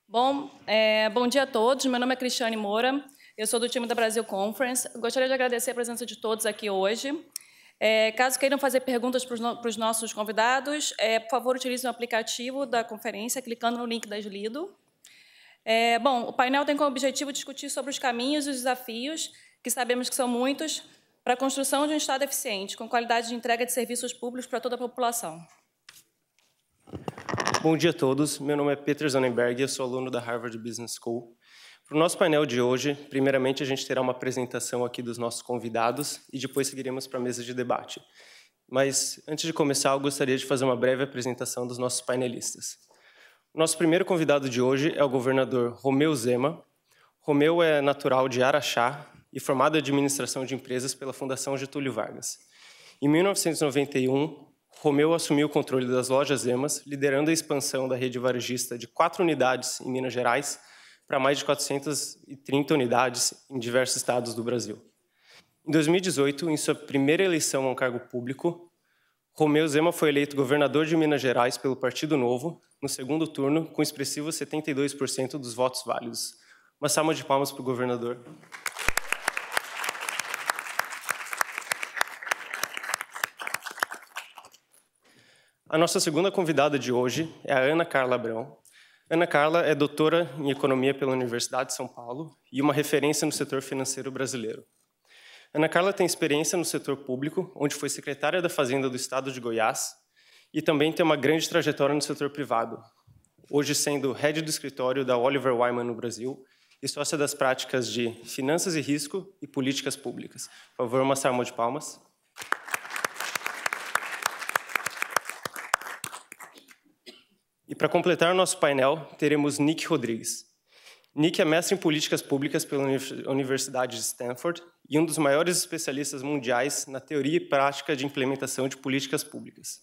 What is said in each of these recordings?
Bom dia a todos. Meu nome é Cristiane Moura, eu sou do time da Brasil Conference. Gostaria de agradecer a presença de todos aqui hoje. Caso queiram fazer perguntas para os nossos convidados, por favor, utilize o aplicativo da conferência, clicando no link da Slido. O painel tem como objetivo discutir sobre os caminhos e os desafios, que sabemos que são muitos, para a construção de um Estado eficiente, com qualidade de entrega de serviços públicos para toda a população. Bom dia a todos. Meu nome é Peter Sonnenberg, eu sou aluno da Harvard Business School. Para o nosso painel de hoje, primeiramente a gente terá uma apresentação aqui dos nossos convidados e depois seguiremos para a mesa de debate. Mas, antes de começar, eu gostaria de fazer uma breve apresentação dos nossos painelistas. O nosso primeiro convidado de hoje é o governador Romeu Zema. Romeu é natural de Araxá e formado em administração de empresas pela Fundação Getúlio Vargas. Em 1991, Romeu assumiu o controle das lojas Zemas, liderando a expansão da rede varejista de 4 unidades em Minas Gerais para mais de 430 unidades em diversos estados do Brasil. Em 2018, em sua primeira eleição a um cargo público, Romeu Zema foi eleito governador de Minas Gerais pelo Partido Novo, no segundo turno, com expressivos 72% dos votos válidos. Uma salva de palmas para o governador. A nossa segunda convidada de hoje é a Ana Carla Abrão. Ana Carla é doutora em Economia pela Universidade de São Paulo e uma referência no setor financeiro brasileiro. Ana Carla tem experiência no setor público, onde foi secretária da Fazenda do Estado de Goiás, e também tem uma grande trajetória no setor privado, hoje sendo head do escritório da Oliver Wyman no Brasil e sócia das práticas de finanças e risco e políticas públicas. Por favor, uma salva de palmas. E para completar o nosso painel, teremos Nick Rodrigues. Nick é mestre em políticas públicas pela Universidade de Stanford e um dos maiores especialistas mundiais na teoria e prática de implementação de políticas públicas.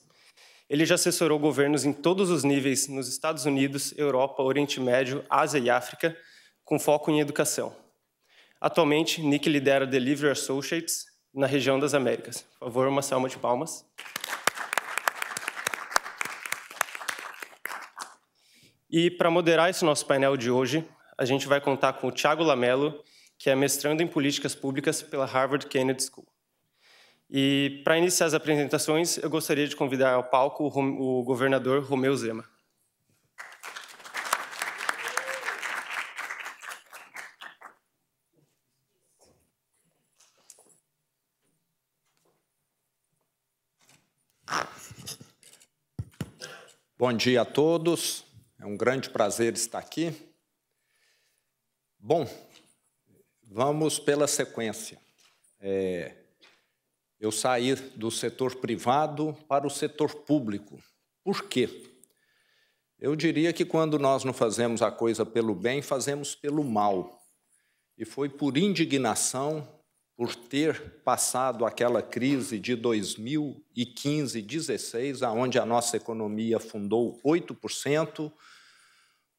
Ele já assessorou governos em todos os níveis nos Estados Unidos, Europa, Oriente Médio, Ásia e África, com foco em educação. Atualmente, Nick lidera Delivery Associates na região das Américas. Por favor, uma salva de palmas. E, para moderar esse nosso painel de hoje, a gente vai contar com o Thiago Lamello, que é mestrando em Políticas Públicas pela Harvard Kennedy School. E, para iniciar as apresentações, eu gostaria de convidar ao palco o governador Romeu Zema. Bom dia a todos. É um grande prazer estar aqui. Bom, vamos pela sequência. Eu saí do setor privado para o setor público. Por quê? Eu diria que quando nós não fazemos a coisa pelo bem, fazemos pelo mal. E foi por indignação, por ter passado aquela crise de 2015, 2016, onde a nossa economia afundou 8%,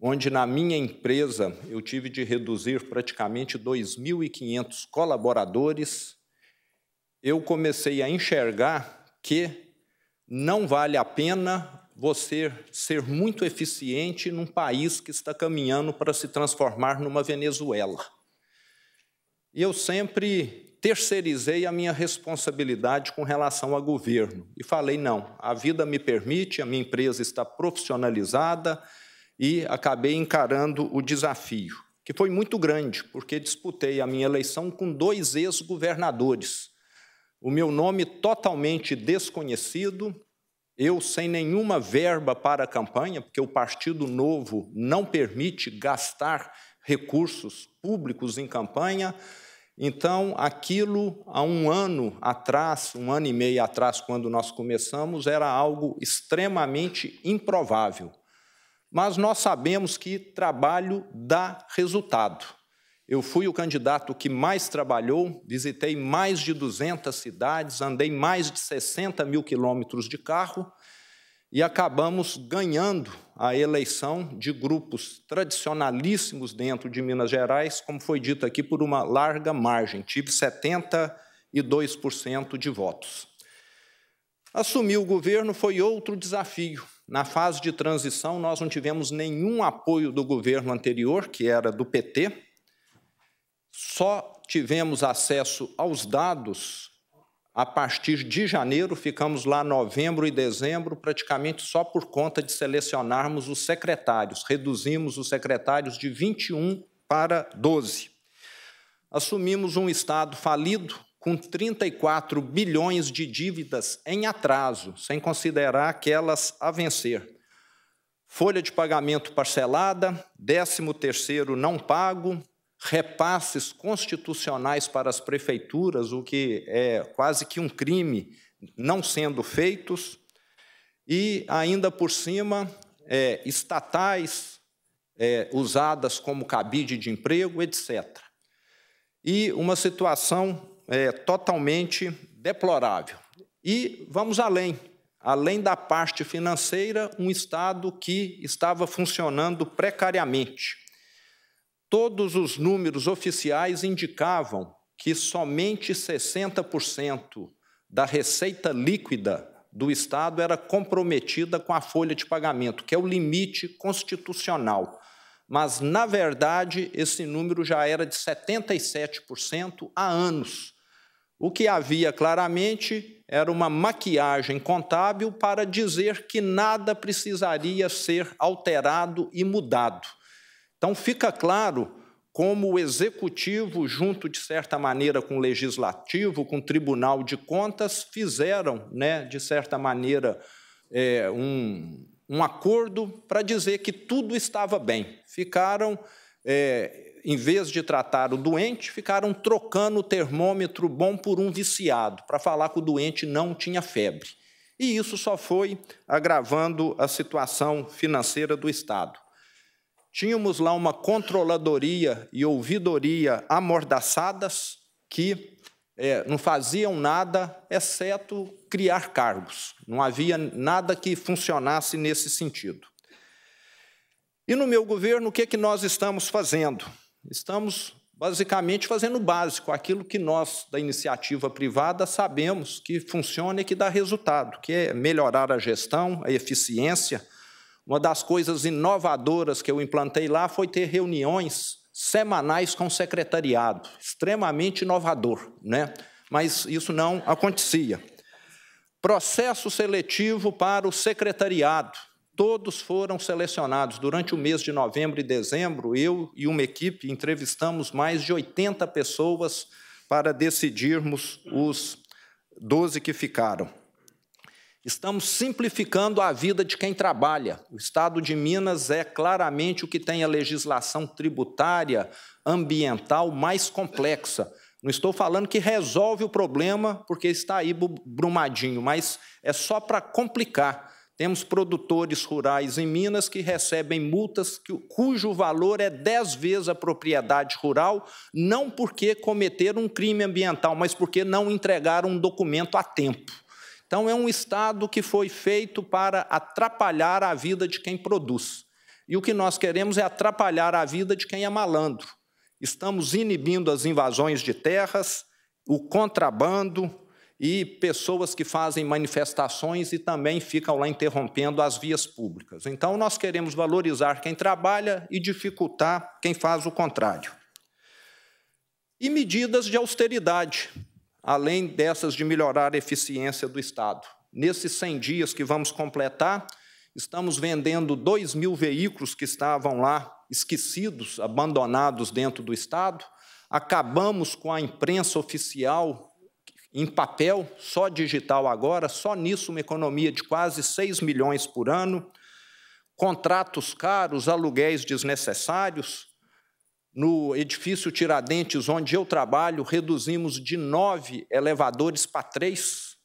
onde na minha empresa eu tive de reduzir praticamente 2.500 colaboradores, eu comecei a enxergar que não vale a pena você ser muito eficiente num país que está caminhando para se transformar numa Venezuela. E eu sempre terceirizei a minha responsabilidade com relação ao governo. E falei, não, a vida me permite, a minha empresa está profissionalizada, e acabei encarando o desafio, que foi muito grande, porque disputei a minha eleição com 2 ex-governadores. O meu nome totalmente desconhecido, eu sem nenhuma verba para a campanha, porque o Partido Novo não permite gastar recursos públicos em campanha. Então, aquilo há um ano atrás, 1 ano e meio atrás, quando nós começamos, era algo extremamente improvável. Mas nós sabemos que trabalho dá resultado. Eu fui o candidato que mais trabalhou, visitei mais de 200 cidades, andei mais de 60 mil quilômetros de carro e acabamos ganhando a eleição de grupos tradicionalíssimos dentro de Minas Gerais, como foi dito aqui, por uma larga margem. Tive 72% de votos. Assumir o governo foi outro desafio, Na fase de transição, nós não tivemos nenhum apoio do governo anterior, que era do PT, só tivemos acesso aos dados a partir de janeiro, ficamos lá novembro e dezembro, praticamente só por conta de selecionarmos os secretários. Reduzimos os secretários de 21 para 12. Assumimos um Estado falido, com 34 bilhões de dívidas em atraso, sem considerar aquelas a vencer. Folha de pagamento parcelada, 13º não pago, repasses constitucionais para as prefeituras, o que é quase que um crime, não sendo feitos, e ainda por cima, estatais usadas como cabide de emprego, etc. E uma situação totalmente deplorável. E vamos além. Além da parte financeira, um Estado que estava funcionando precariamente. Todos os números oficiais indicavam que somente 60% da receita líquida do Estado era comprometida com a folha de pagamento, que é o limite constitucional. Mas, na verdade, esse número já era de 77% há anos. O que havia claramente era uma maquiagem contábil para dizer que nada precisaria ser alterado e mudado. Então, fica claro como o Executivo, junto, de certa maneira, com o Legislativo, com o Tribunal de Contas, fizeram, de certa maneira, um acordo para dizer que tudo estava bem. Ficaram, em vez de tratar o doente, ficaram trocando o termômetro bom por um viciado, para falar que o doente não tinha febre. E isso só foi agravando a situação financeira do Estado. Tínhamos lá uma controladoria e ouvidoria amordaçadas que não faziam nada, exceto criar cargos. Não havia nada que funcionasse nesse sentido. E no meu governo, o que é que nós estamos fazendo? Estamos, basicamente, fazendo o básico, aquilo que nós, da iniciativa privada, sabemos que funciona e que dá resultado, que é melhorar a gestão, a eficiência. Uma das coisas inovadoras que eu implantei lá foi ter reuniões semanais com o secretariado, extremamente inovador, mas isso não acontecia. Processo seletivo para o secretariado, todos foram selecionados. Durante o mês de novembro e dezembro, eu e uma equipe entrevistamos mais de 80 pessoas para decidirmos os 12 que ficaram. Estamos simplificando a vida de quem trabalha. O Estado de Minas é claramente o que tem a legislação tributária, ambiental mais complexa. Não estou falando que resolve o problema, porque está aí Brumadinho, mas é só para complicar. Temos produtores rurais em Minas que recebem multas cujo valor é 10 vezes a propriedade rural, não porque cometeram um crime ambiental, mas porque não entregaram um documento a tempo. Então, é um Estado que foi feito para atrapalhar a vida de quem produz. E o que nós queremos é atrapalhar a vida de quem é malandro. Estamos inibindo as invasões de terras, o contrabando e pessoas que fazem manifestações e também ficam lá interrompendo as vias públicas. Então, nós queremos valorizar quem trabalha e dificultar quem faz o contrário. E medidas de austeridade, além dessas de melhorar a eficiência do Estado. Nesses 100 dias que vamos completar, estamos vendendo 2.000 veículos que estavam lá esquecidos, abandonados dentro do Estado. Acabamos com a imprensa oficial em papel, só digital agora, só nisso uma economia de quase 6 milhões por ano. Contratos caros, aluguéis desnecessários. No edifício Tiradentes, onde eu trabalho, reduzimos de 9 elevadores para 3.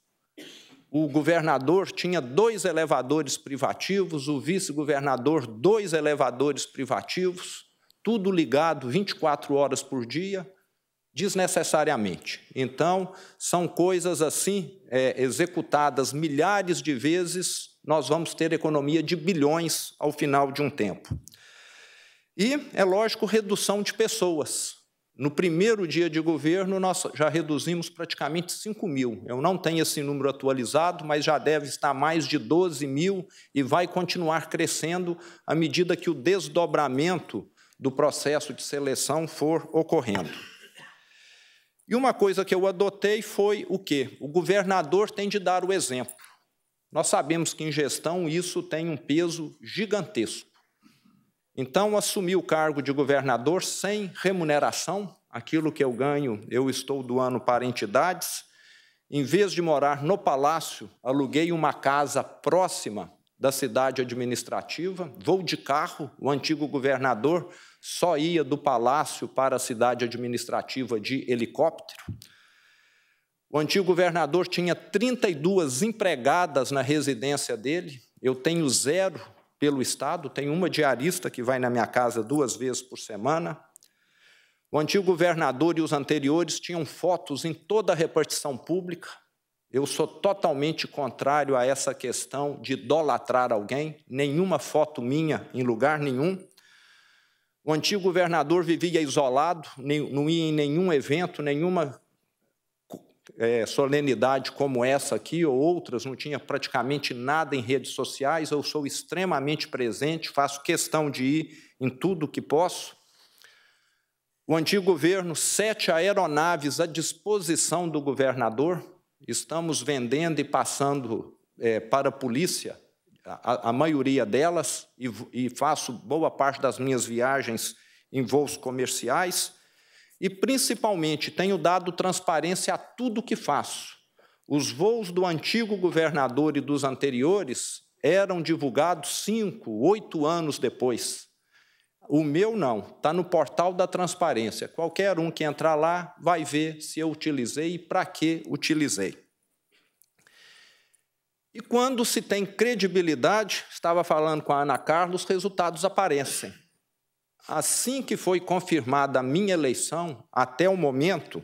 O governador tinha 2 elevadores privativos, o vice-governador 2 elevadores privativos, tudo ligado 24 horas por dia, desnecessariamente. Então, são coisas assim, executadas milhares de vezes, nós vamos ter economia de bilhões ao final de um tempo. E, é lógico, redução de pessoas. no primeiro dia de governo, nós já reduzimos praticamente 5 mil. Eu não tenho esse número atualizado, mas já deve estar mais de 12 mil e vai continuar crescendo à medida que o desdobramento do processo de seleção for ocorrendo. E uma coisa que eu adotei foi o quê? O governador tem de dar o exemplo. Nós sabemos que em gestão isso tem um peso gigantesco. Então, assumi o cargo de governador sem remuneração, aquilo que eu ganho, eu estou doando para entidades. Em vez de morar no palácio, aluguei uma casa próxima da cidade administrativa, vou de carro, o antigo governador só ia do palácio para a cidade administrativa de helicóptero. O antigo governador tinha 32 empregadas na residência dele, eu tenho 0 pelo Estado, tenho uma diarista que vai na minha casa 2 vezes por semana. O antigo governador e os anteriores tinham fotos em toda a repartição pública. Eu sou totalmente contrário a essa questão de idolatrar alguém, nenhuma foto minha em lugar nenhum. O antigo governador vivia isolado, não ia em nenhum evento, nenhuma solenidade como essa aqui ou outras, não tinha praticamente nada em redes sociais, eu sou extremamente presente, faço questão de ir em tudo que posso. O antigo governo, 7 aeronaves à disposição do governador, estamos vendendo e passando para a polícia, a maioria delas, e faço boa parte das minhas viagens em voos comerciais, e, principalmente, tenho dado transparência a tudo que faço. Os voos do antigo governador e dos anteriores eram divulgados 5, 8 anos depois. O meu não, está no portal da transparência. Qualquer um que entrar lá vai ver se eu utilizei e para que utilizei. E quando se tem credibilidade, estava falando com a Ana Carla, os resultados aparecem. Assim que foi confirmada a minha eleição, até o momento,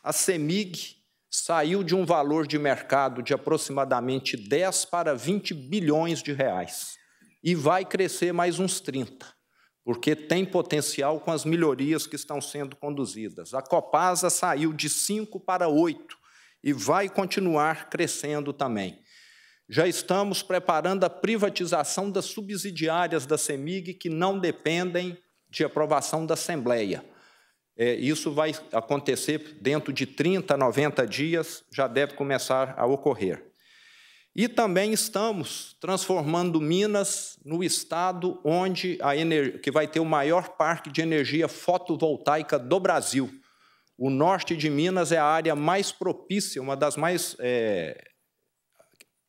a CEMIG saiu de um valor de mercado de aproximadamente 10 para 20 bilhões de reais. E vai crescer mais uns 30, porque tem potencial com as melhorias que estão sendo conduzidas. A Copasa saiu de 5 para 8 e vai continuar crescendo também. Já estamos preparando a privatização das subsidiárias da CEMIG que não dependem de aprovação da Assembleia. Isso vai acontecer dentro de 30, 90 dias, já deve começar a ocorrer. E também estamos transformando Minas no estado onde que vai ter o maior parque de energia fotovoltaica do Brasil. O norte de Minas é a área mais propícia, uma das mais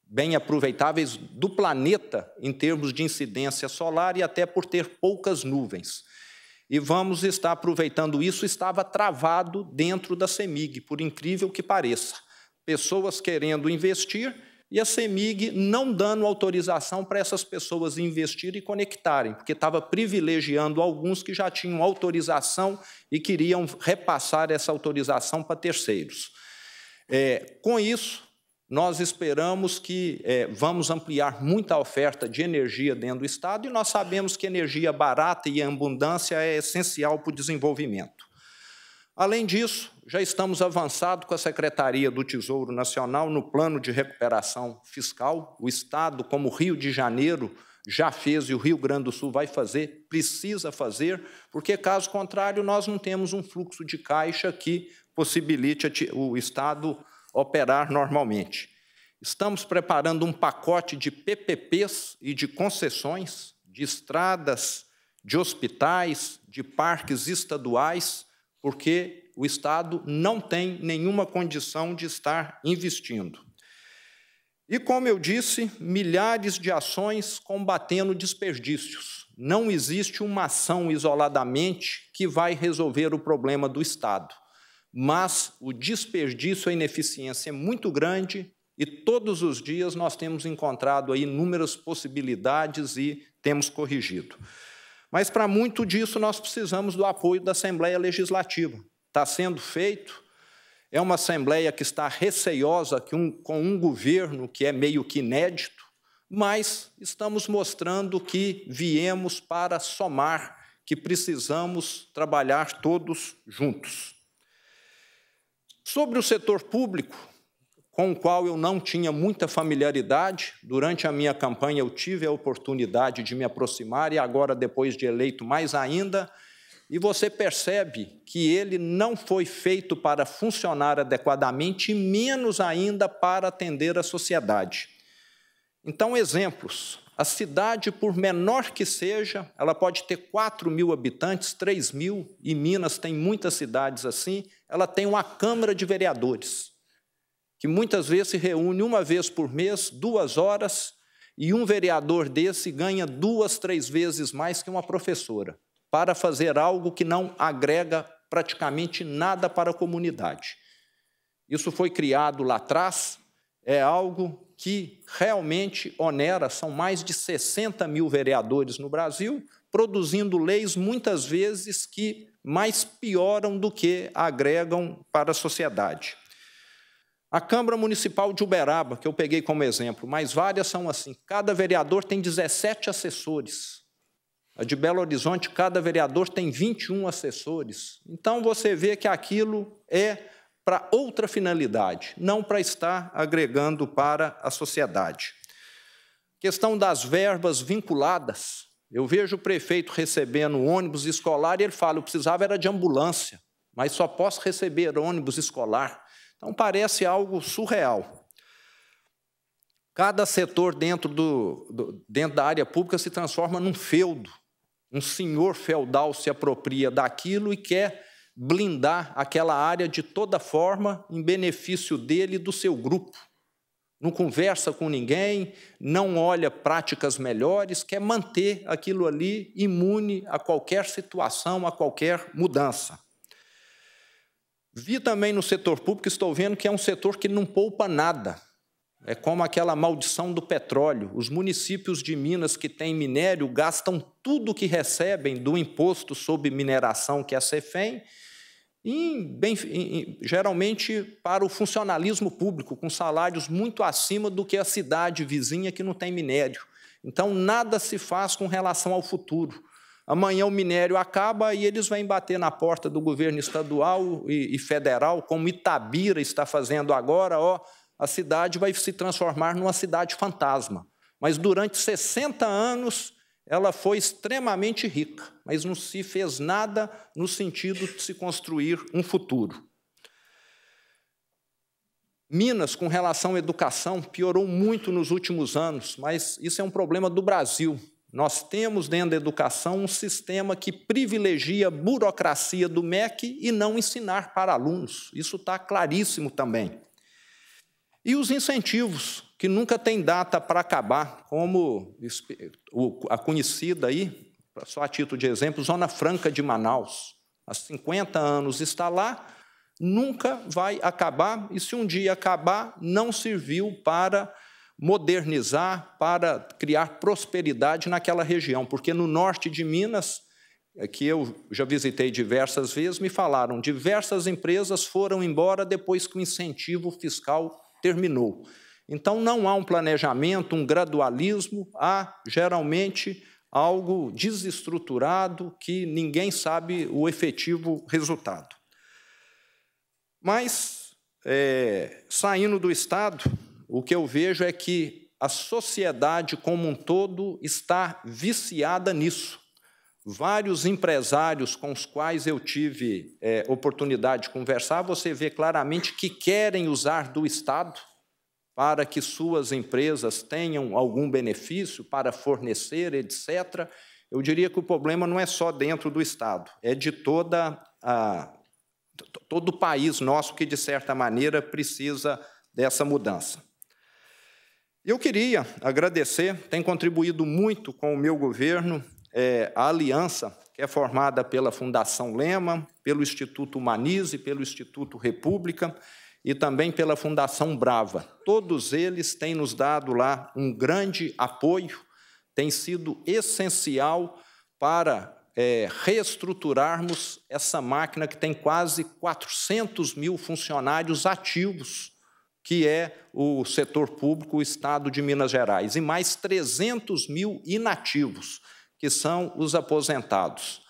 bem aproveitáveis do planeta em termos de incidência solar e até por ter poucas nuvens. E vamos estar aproveitando isso, estava travado dentro da CEMIG, por incrível que pareça. Pessoas querendo investir e a CEMIG não dando autorização para essas pessoas investirem e conectarem, porque estava privilegiando alguns que já tinham autorização e queriam repassar essa autorização para terceiros. Com isso, nós esperamos que vamos ampliar muita oferta de energia dentro do Estado e nós sabemos que energia barata e abundância é essencial para o desenvolvimento. Além disso, já estamos avançados com a Secretaria do Tesouro Nacional no plano de recuperação fiscal. O Estado, como o Rio de Janeiro, já fez e o Rio Grande do Sul vai fazer, precisa fazer, porque, caso contrário, nós não temos um fluxo de caixa que possibilite o Estado operar normalmente. Estamos preparando um pacote de PPPs e de concessões, de estradas, de hospitais, de parques estaduais, porque o Estado não tem nenhuma condição de estar investindo. E, como eu disse, milhares de ações combatendo desperdícios. Não existe uma ação isoladamente que vai resolver o problema do Estado. Mas o desperdício, a ineficiência é muito grande e todos os dias nós temos encontrado aí inúmeras possibilidades e temos corrigido. Mas, para muito disso, nós precisamos do apoio da Assembleia Legislativa. Está sendo feito, é uma Assembleia que está receiosa com um governo que é meio que inédito, mas estamos mostrando que viemos para somar que precisamos trabalhar todos juntos. Sobre o setor público, com o qual eu não tinha muita familiaridade, durante a minha campanha eu tive a oportunidade de me aproximar e agora, depois de eleito, mais ainda, e você percebe que ele não foi feito para funcionar adequadamente e menos ainda para atender a sociedade. Então, exemplos. A cidade, por menor que seja, ela pode ter 4.000 habitantes, 3.000, e Minas tem muitas cidades assim, ela tem uma Câmara de Vereadores, que muitas vezes se reúne uma vez por mês, 2 horas, e um vereador desse ganha 2, 3 vezes mais que uma professora, para fazer algo que não agrega praticamente nada para a comunidade. Isso foi criado lá atrás, é algo que realmente onera, são mais de 60.000 vereadores no Brasil, produzindo leis muitas vezes que mais pioram do que agregam para a sociedade. A Câmara Municipal de Uberaba, que eu peguei como exemplo, mas várias são assim, cada vereador tem 17 assessores. A de Belo Horizonte, cada vereador tem 21 assessores. Então, você vê que aquilo é para outra finalidade, não para estar agregando para a sociedade. Questão das verbas vinculadas. Eu vejo o prefeito recebendo ônibus escolar e ele fala, eu precisava era de ambulância, mas só posso receber ônibus escolar. Então, parece algo surreal. Cada setor dentro da área pública se transforma num feudo. Um senhor feudal se apropria daquilo e quer blindar aquela área de toda forma em benefício dele e do seu grupo. Não conversa com ninguém, não olha práticas melhores, quer manter aquilo ali imune a qualquer situação, a qualquer mudança. Vi também no setor público, estou vendo que é um setor que não poupa nada. É como aquela maldição do petróleo. Os municípios de Minas que têm minério gastam tudo o que recebem do imposto sobre mineração, que é a CEFEM, geralmente para o funcionalismo público, com salários muito acima do que a cidade vizinha que não tem minério. Então, nada se faz com relação ao futuro. Amanhã o minério acaba e eles vêm bater na porta do governo estadual e federal, como Itabira está fazendo agora, a cidade vai se transformar numa cidade fantasma. Mas durante 60 anos ela foi extremamente rica, mas não se fez nada no sentido de se construir um futuro. Minas, com relação à educação, piorou muito nos últimos anos, mas isso é um problema do Brasil. Nós temos dentro da educação um sistema que privilegia a burocracia do MEC e não ensinar para alunos. Isso está claríssimo também. E os incentivos, que nunca tem data para acabar, como a conhecida aí, só a título de exemplo, Zona Franca de Manaus. Há 50 anos está lá, nunca vai acabar, e se um dia acabar, não serviu para modernizar, para criar prosperidade naquela região, porque no norte de Minas, que eu já visitei diversas vezes, me falaram, diversas empresas foram embora depois que o incentivo fiscal terminou. Então, não há um planejamento, um gradualismo, há, geralmente, algo desestruturado que ninguém sabe o efetivo resultado. Mas, saindo do Estado, o que eu vejo é que a sociedade como um todo está viciada nisso. Vários empresários com os quais eu tive oportunidade de conversar, você vê claramente que querem usar do Estado para que suas empresas tenham algum benefício, para fornecer, etc. Eu diria que o problema não é só dentro do Estado, é de todo o país nosso que, de certa maneira, precisa dessa mudança. Eu queria agradecer, tem contribuído muito com o meu governo, a aliança que é formada pela Fundação Lema, pelo Instituto Humanize, pelo Instituto República e também pela Fundação Brava. Todos eles têm nos dado lá um grande apoio, tem sido essencial para reestruturarmos essa máquina que tem quase 400.000 funcionários ativos, que é o setor público, o Estado de Minas Gerais, e mais 300.000 inativos, que são os aposentados.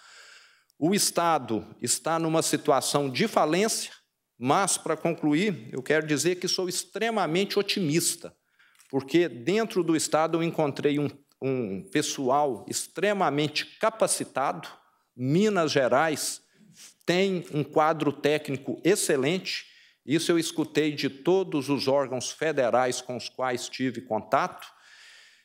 O Estado está numa situação de falência, mas, para concluir, eu quero dizer que sou extremamente otimista, porque dentro do Estado eu encontrei um pessoal extremamente capacitado. Minas Gerais tem um quadro técnico excelente, isso eu escutei de todos os órgãos federais com os quais tive contato,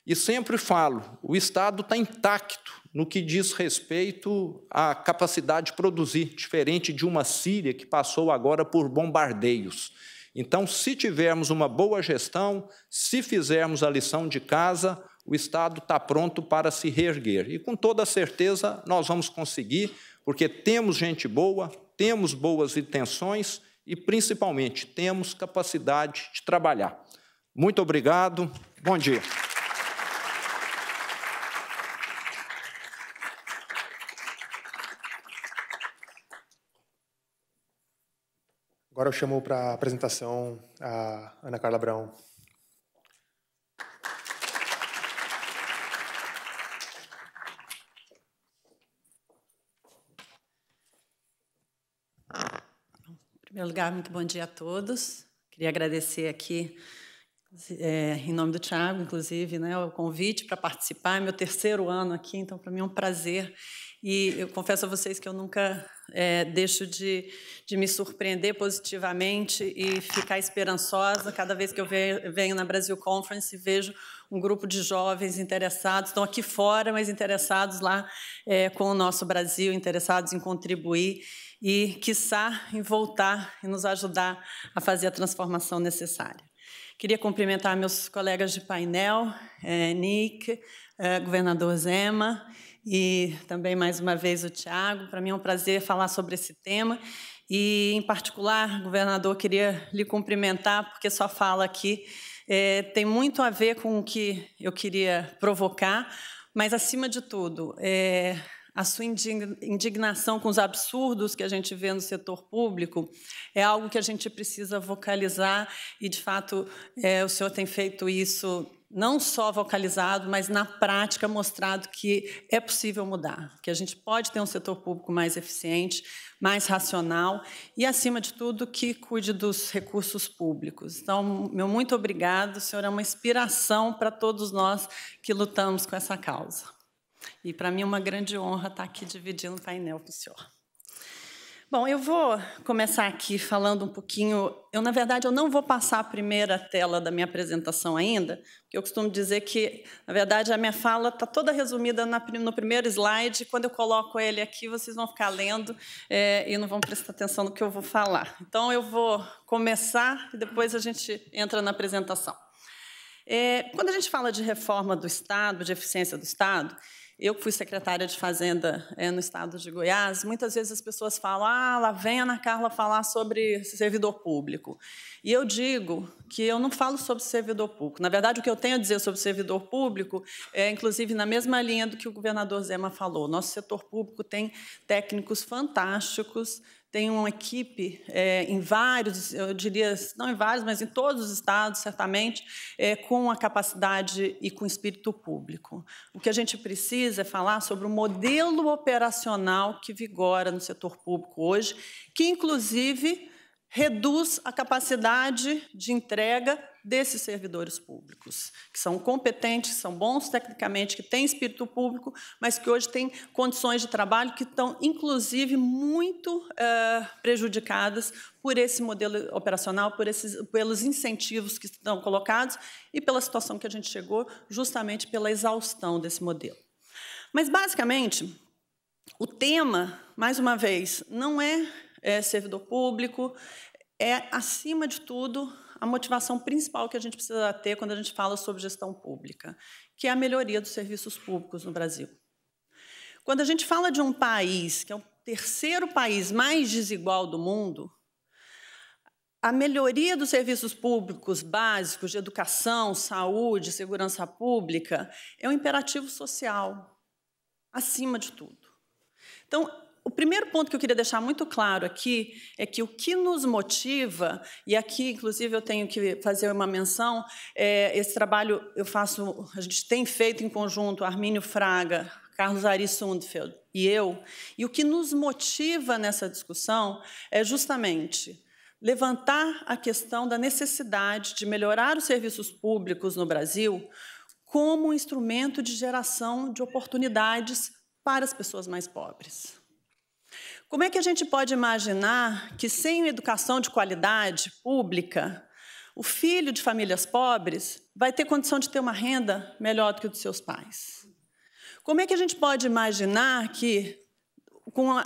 e sempre falo, o Estado está intacto no que diz respeito à capacidade de produzir, diferente de uma Síria que passou agora por bombardeios. Então, se tivermos uma boa gestão, se fizermos a lição de casa, o Estado está pronto para se reerguer. E, com toda certeza, nós vamos conseguir, porque temos gente boa, temos boas intenções e, principalmente, temos capacidade de trabalhar. Muito obrigado. Bom dia. Agora eu chamo para a apresentação a Ana Carla Abrão. Em primeiro lugar, muito bom dia a todos. Queria agradecer aqui, em nome do Thiago, inclusive, né, o convite para participar. É meu terceiro ano aqui, então, para mim é um prazer. E eu confesso a vocês que eu nunca deixo de me surpreender positivamente e ficar esperançosa cada vez que eu venho na Brasil Conference e vejo um grupo de jovens interessados, estão aqui fora, mas interessados lá com o nosso Brasil, interessados em contribuir e, quiçá, em voltar e nos ajudar a fazer a transformação necessária. Queria cumprimentar meus colegas de painel, Nick, governador Zema, e também, mais uma vez, o Thiago. Para mim é um prazer falar sobre esse tema. E, em particular, governador, queria lhe cumprimentar, porque sua fala aqui tem muito a ver com o que eu queria provocar, mas, acima de tudo, a sua indignação com os absurdos que a gente vê no setor público é algo que a gente precisa vocalizar e, de fato, o senhor tem feito isso não só vocalizado, mas na prática mostrado que é possível mudar, que a gente pode ter um setor público mais eficiente, mais racional e, acima de tudo, que cuide dos recursos públicos. Então, meu muito obrigado, o senhor é uma inspiração para todos nós que lutamos com essa causa. E, para mim, é uma grande honra estar aqui dividindo o painel com o senhor. Bom, eu vou começar aqui falando um pouquinho... na verdade, eu não vou passar a primeira tela da minha apresentação ainda, porque eu costumo dizer que, na verdade, a minha fala está toda resumida no primeiro slide. Quando eu coloco ele aqui, vocês vão ficar lendo e não vão prestar atenção no que eu vou falar. Então, eu vou começar e depois a gente entra na apresentação. Quando a gente fala de reforma do Estado, de eficiência do Estado... Eu fui secretária de Fazenda no estado de Goiás. Muitas vezes as pessoas falam, lá vem a Ana Carla falar sobre servidor público. E eu digo que eu não falo sobre servidor público. Na verdade, o que eu tenho a dizer sobre servidor público é, inclusive, na mesma linha do que o governador Zema falou. Nosso setor público tem técnicos fantásticos, tem uma equipe em vários, eu diria, não em vários, mas em todos os estados, certamente, com a capacidade e com o espírito público. O que a gente precisa é falar sobre o modelo operacional que vigora no setor público hoje, que, inclusive, reduz a capacidade de entrega desses servidores públicos, que são competentes, que são bons tecnicamente, que têm espírito público, mas que hoje têm condições de trabalho que estão, inclusive, muito prejudicadas por esse modelo operacional, pelos incentivos que estão colocados e pela situação que a gente chegou, justamente pela exaustão desse modelo. Mas, basicamente, o tema, mais uma vez, não é servidor público, é, acima de tudo, a motivação principal que a gente precisa ter quando a gente fala sobre gestão pública, que é a melhoria dos serviços públicos no Brasil. Quando a gente fala de um país, que é o terceiro país mais desigual do mundo, a melhoria dos serviços públicos básicos de educação, saúde, segurança pública é um imperativo social, acima de tudo. Então, o primeiro ponto que eu queria deixar muito claro aqui é que o que nos motiva, e aqui, inclusive, eu tenho que fazer uma menção, esse trabalho a gente tem feito em conjunto, Armínio Fraga, Carlos Ari Sundfeld e eu, e o que nos motiva nessa discussão é justamente levantar a questão da necessidade de melhorar os serviços públicos no Brasil como um instrumento de geração de oportunidades para as pessoas mais pobres. Como é que a gente pode imaginar que, sem educação de qualidade pública, o filho de famílias pobres vai ter condição de ter uma renda melhor do que a dos seus pais? Como é que a gente pode imaginar que,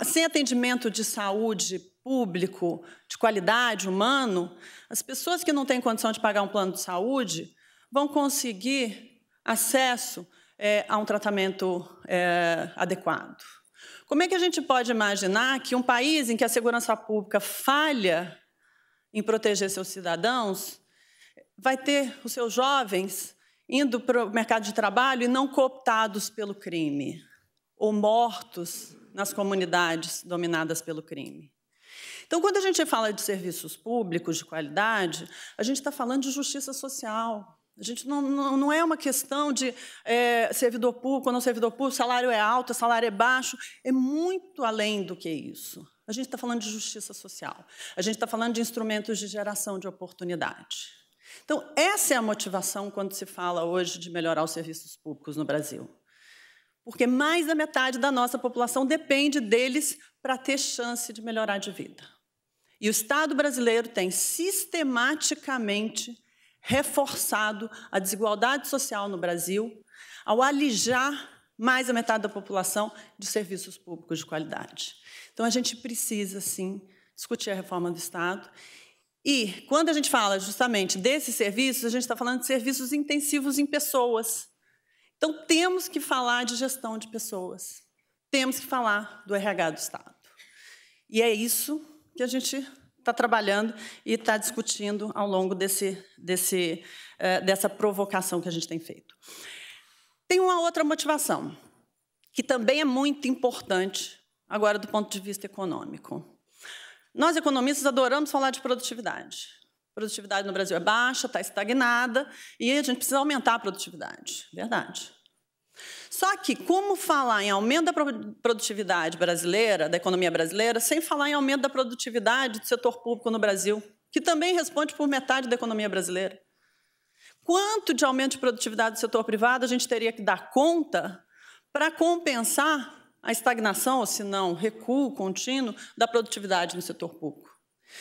sem atendimento de saúde público, de qualidade, humano, as pessoas que não têm condição de pagar um plano de saúde vão conseguir acesso a um tratamento adequado? Como é que a gente pode imaginar que um país em que a segurança pública falha em proteger seus cidadãos vai ter os seus jovens indo para o mercado de trabalho e não cooptados pelo crime, ou mortos nas comunidades dominadas pelo crime? Então, quando a gente fala de serviços públicos de qualidade, a gente está falando de justiça social. A gente não é uma questão de servidor público ou não servidor público, salário é alto, salário é baixo, é muito além do que isso. A gente está falando de justiça social, a gente está falando de instrumentos de geração de oportunidade. Então, essa é a motivação quando se fala hoje de melhorar os serviços públicos no Brasil. Porque mais da metade da nossa população depende deles para ter chance de melhorar de vida. E o Estado brasileiro tem sistematicamente reforçado a desigualdade social no Brasil ao alijar mais da metade da população de serviços públicos de qualidade. Então, a gente precisa, sim, discutir a reforma do Estado. E, quando a gente fala justamente desses serviços, a gente está falando de serviços intensivos em pessoas. Então, temos que falar de gestão de pessoas. Temos que falar do RH do Estado. E é isso que a gente está trabalhando e está discutindo ao longo dessa provocação que a gente tem feito. Tem uma outra motivação, que também é muito importante, agora do ponto de vista econômico. Nós, economistas, adoramos falar de produtividade. A produtividade no Brasil é baixa, está estagnada, e a gente precisa aumentar a produtividade. Verdade. Só que, como falar em aumento da produtividade brasileira, da economia brasileira, sem falar em aumento da produtividade do setor público no Brasil, que também responde por metade da economia brasileira? Quanto de aumento de produtividade do setor privado a gente teria que dar conta para compensar a estagnação, ou se não, recuo contínuo da produtividade no setor público?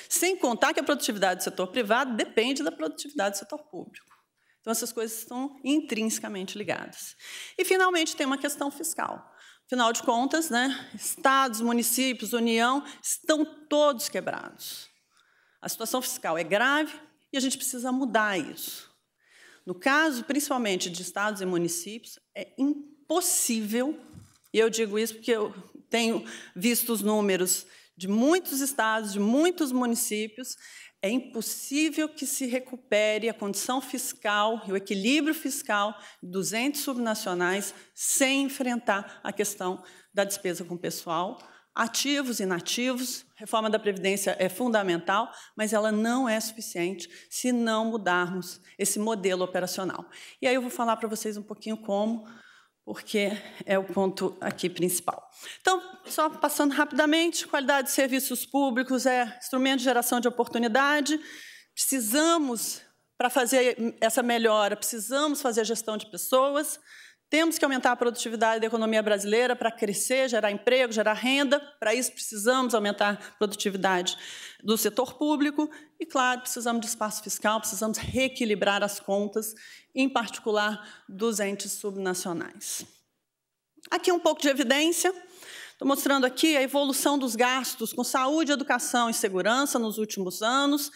Sem contar que a produtividade do setor privado depende da produtividade do setor público. Então, essas coisas estão intrinsecamente ligadas. E, finalmente, tem uma questão fiscal. Afinal de contas, estados, municípios, União, estão todos quebrados. A situação fiscal é grave e a gente precisa mudar isso. No caso, principalmente de estados e municípios, é impossível, e eu digo isso porque eu tenho visto os números de muitos estados, de muitos municípios, é impossível que se recupere a condição fiscal e o equilíbrio fiscal dos entes subnacionais sem enfrentar a questão da despesa com pessoal, ativos e inativos. Reforma da Previdência é fundamental, mas ela não é suficiente se não mudarmos esse modelo operacional. E aí eu vou falar para vocês um pouquinho como, porque é o ponto aqui principal. Então, só passando rapidamente, qualidade de serviços públicos é instrumento de geração de oportunidade. Precisamos, para fazer essa melhora, precisamos fazer gestão de pessoas. Temos que aumentar a produtividade da economia brasileira para crescer, gerar emprego, gerar renda. Para isso, precisamos aumentar a produtividade do setor público. E, claro, precisamos de espaço fiscal, precisamos reequilibrar as contas, em particular dos entes subnacionais. Aqui um pouco de evidência. Estou mostrando aqui a evolução dos gastos com saúde, educação e segurança nos últimos anos.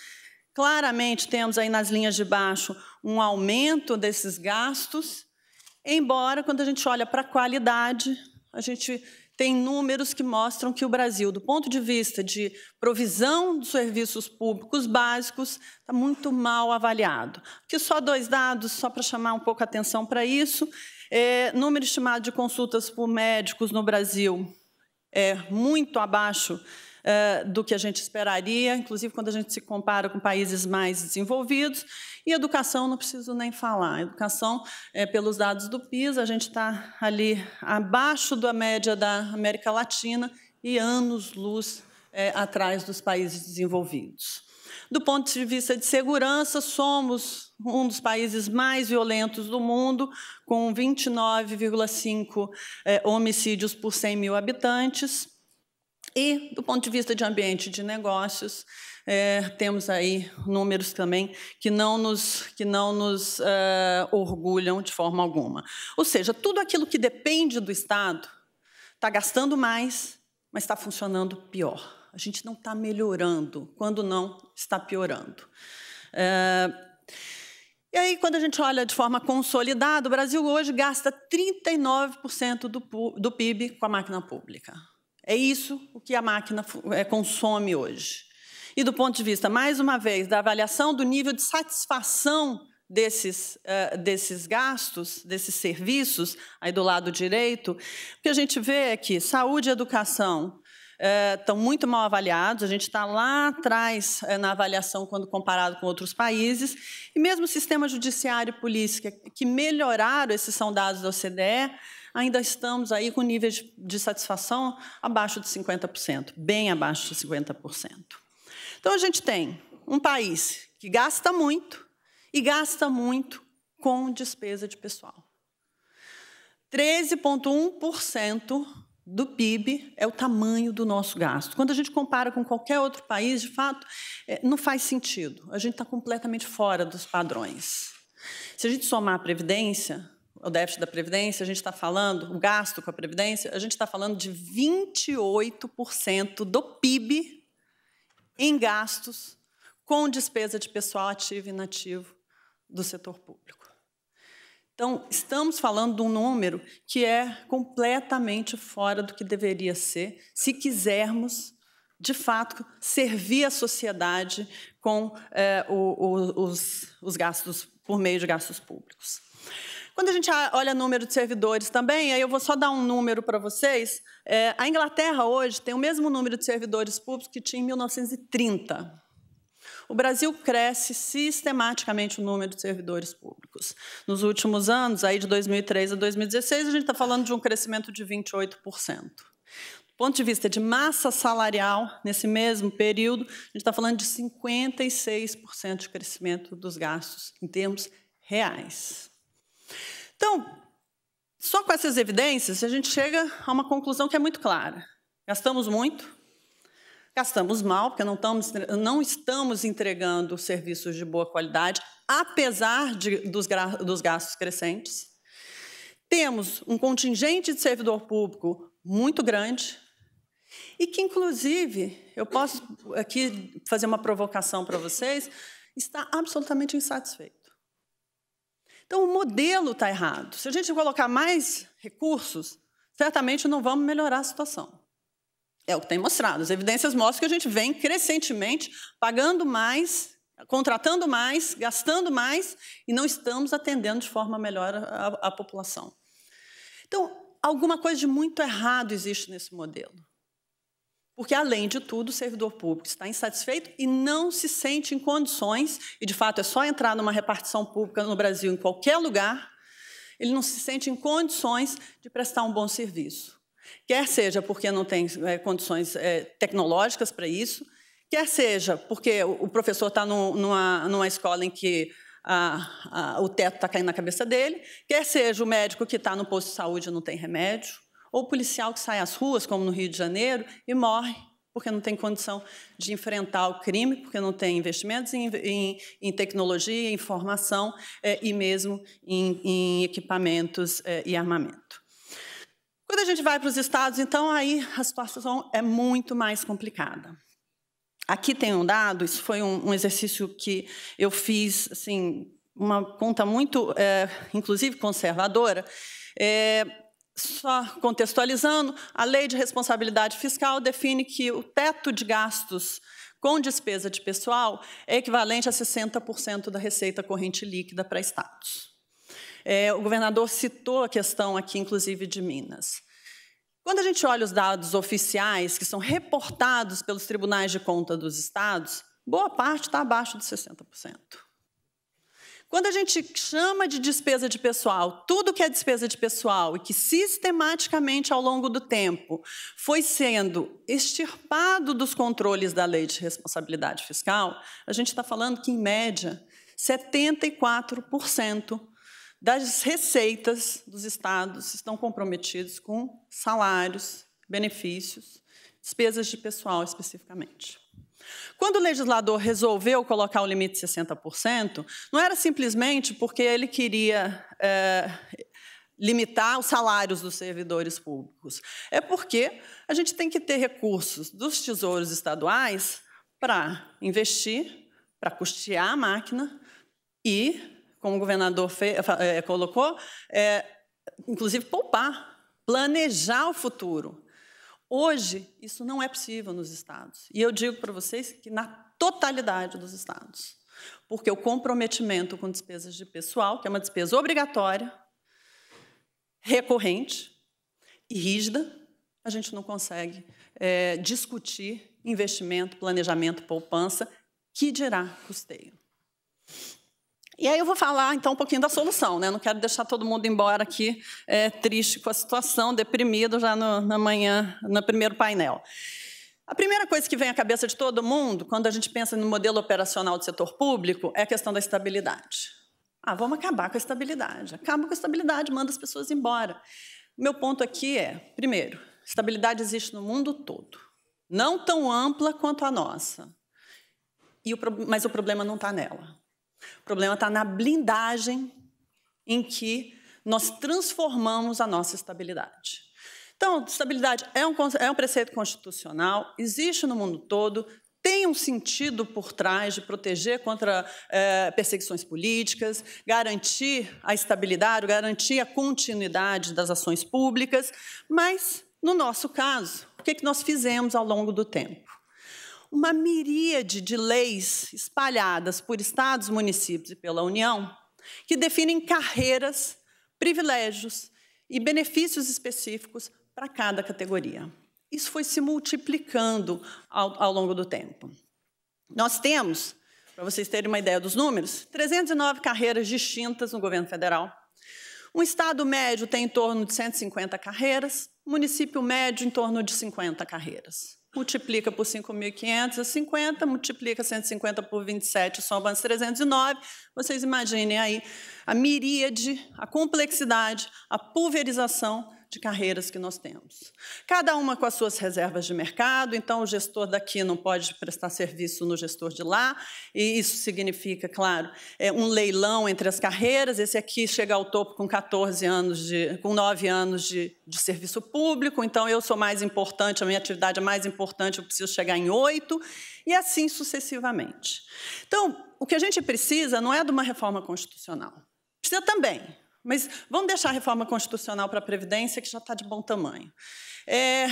Claramente, temos aí nas linhas de baixo um aumento desses gastos, embora, quando a gente olha para a qualidade, a gente tem números que mostram que o Brasil, do ponto de vista de provisão dos serviços públicos básicos, está muito mal avaliado. Aqui só 2 dados, só para chamar um pouco a atenção para isso. Número estimado de consultas por médicos no Brasil é muito abaixo do que a gente esperaria, inclusive quando a gente se compara com países mais desenvolvidos. E educação, não preciso nem falar. Educação, pelos dados do PISA, a gente está ali abaixo da média da América Latina e anos-luz atrás dos países desenvolvidos. Do ponto de vista de segurança, somos um dos países mais violentos do mundo, com 29,5 homicídios por 100 mil habitantes. E, do ponto de vista de ambiente de negócios, temos aí números também que não nos orgulham de forma alguma. Ou seja, tudo aquilo que depende do Estado está gastando mais, mas está funcionando pior. A gente não está melhorando, quando não está piorando. E aí, quando a gente olha de forma consolidada, o Brasil hoje gasta 39% do PIB com a máquina pública. É isso o que a máquina consome hoje. E do ponto de vista, mais uma vez, da avaliação do nível de satisfação desses gastos, desses serviços, aí do lado direito, o que a gente vê é que saúde e educação estão muito mal avaliados, a gente está lá atrás na avaliação quando comparado com outros países, e mesmo o sistema judiciário e polícia, que melhoraram, esses são dados da OCDE, ainda estamos aí com níveis de satisfação abaixo de 50%, bem abaixo de 50%. Então, a gente tem um país que gasta muito e gasta muito com despesa de pessoal. 13,1% do PIB é o tamanho do nosso gasto. Quando a gente compara com qualquer outro país, de fato, não faz sentido. A gente está completamente fora dos padrões. Se a gente somar a Previdência, o déficit da Previdência, a gente está falando, o gasto com a Previdência, a gente está falando de 28% do PIB em gastos com despesa de pessoal ativo e inativo do setor público. Então, estamos falando de um número que é completamente fora do que deveria ser, se quisermos, de fato, servir a sociedade com os gastos, por meio de gastos públicos. Quando a gente olha o número de servidores também, aí eu vou só dar um número para vocês, a Inglaterra hoje tem o mesmo número de servidores públicos que tinha em 1930. O Brasil cresce sistematicamente o número de servidores públicos. Nos últimos anos, aí de 2003 a 2016, a gente está falando de um crescimento de 28%. Do ponto de vista de massa salarial, nesse mesmo período, a gente está falando de 56% de crescimento dos gastos em termos reais. Então, só com essas evidências, a gente chega a uma conclusão que é muito clara. Gastamos muito, gastamos mal, porque não estamos entregando serviços de boa qualidade, apesar dos gastos crescentes. Temos um contingente de servidor público muito grande e que, inclusive, eu posso aqui fazer uma provocação para vocês, está absolutamente insatisfeito. Então, o modelo está errado. Se a gente colocar mais recursos, certamente não vamos melhorar a situação. É o que tem mostrado. As evidências mostram que a gente vem crescentemente pagando mais, contratando mais, gastando mais e não estamos atendendo de forma melhor a população. Então, alguma coisa de muito errado existe nesse modelo. Porque, além de tudo, o servidor público está insatisfeito e não se sente em condições, e, de fato, é só entrar numa repartição pública no Brasil, em qualquer lugar, ele não se sente em condições de prestar um bom serviço. Quer seja porque não tem condições tecnológicas para isso, quer seja porque o professor está numa escola em que o teto está caindo na cabeça dele, quer seja o médico que está no posto de saúde e não tem remédio, ou o policial que sai às ruas, como no Rio de Janeiro, e morre porque não tem condição de enfrentar o crime, porque não tem investimentos em tecnologia, em formação e mesmo em equipamentos e armamento. Quando a gente vai para os estados, então, aí a situação é muito mais complicada. Aqui tem um dado, isso foi um exercício que eu fiz, assim, uma conta muito, inclusive, conservadora. Só contextualizando, a Lei de Responsabilidade Fiscal define que o teto de gastos com despesa de pessoal é equivalente a 60% da receita corrente líquida para estados. O governador citou a questão aqui, inclusive, de Minas. Quando a gente olha os dados oficiais, que são reportados pelos tribunais de contas dos estados, boa parte está abaixo de 60%. Quando a gente chama de despesa de pessoal, tudo que é despesa de pessoal e que sistematicamente ao longo do tempo foi sendo extirpado dos controles da Lei de Responsabilidade Fiscal, a gente está falando que, em média, 74% das receitas dos estados estão comprometidos com salários, benefícios, despesas de pessoal especificamente. Quando o legislador resolveu colocar o limite de 60%, não era simplesmente porque ele queria limitar os salários dos servidores públicos. É porque a gente tem que ter recursos dos tesouros estaduais para investir, para custear a máquina e, como o governador colocou, inclusive poupar, planejar o futuro. Hoje, isso não é possível nos estados. E eu digo para vocês que na totalidade dos estados. Porque o comprometimento com despesas de pessoal, que é uma despesa obrigatória, recorrente e rígida, a gente não consegue discutir investimento, planejamento, poupança, que dirá custeio. E aí eu vou falar, então, um pouquinho da solução, né? Não quero deixar todo mundo embora aqui triste com a situação, deprimido já na manhã, no primeiro painel. A primeira coisa que vem à cabeça de todo mundo, quando a gente pensa no modelo operacional do setor público, é a questão da estabilidade. Vamos acabar com a estabilidade. Acaba com a estabilidade, manda as pessoas embora. O meu ponto aqui é, primeiro, estabilidade existe no mundo todo. Não tão ampla quanto a nossa. Mas o problema não está nela. O problema está na blindagem em que nós transformamos a nossa estabilidade. Então, estabilidade é um preceito constitucional, existe no mundo todo, tem um sentido por trás de proteger contra perseguições políticas, garantir a estabilidade, garantir a continuidade das ações públicas, mas, no nosso caso, o que nós fizemos ao longo do tempo? Uma miríade de leis espalhadas por estados, municípios e pela União que definem carreiras, privilégios e benefícios específicos para cada categoria. Isso foi se multiplicando ao longo do tempo. Nós temos, para vocês terem uma ideia dos números, 309 carreiras distintas no governo federal. Um estado médio tem em torno de 150 carreiras, município médio em torno de 50 carreiras. Multiplica por 5.500 a 50, multiplica 150 por 27, soma 309. Vocês imaginem aí a miríade, a complexidade, a pulverização de carreiras que nós temos. Cada uma com as suas reservas de mercado, então o gestor daqui não pode prestar serviço no gestor de lá, e isso significa, claro, um leilão entre as carreiras. Esse aqui chega ao topo com 9 anos de serviço público, então eu sou mais importante, a minha atividade é mais importante, eu preciso chegar em 8, e assim sucessivamente. Então, o que a gente precisa não é de uma reforma constitucional. Precisa também. Mas vamos deixar a reforma constitucional para a Previdência, que já está de bom tamanho.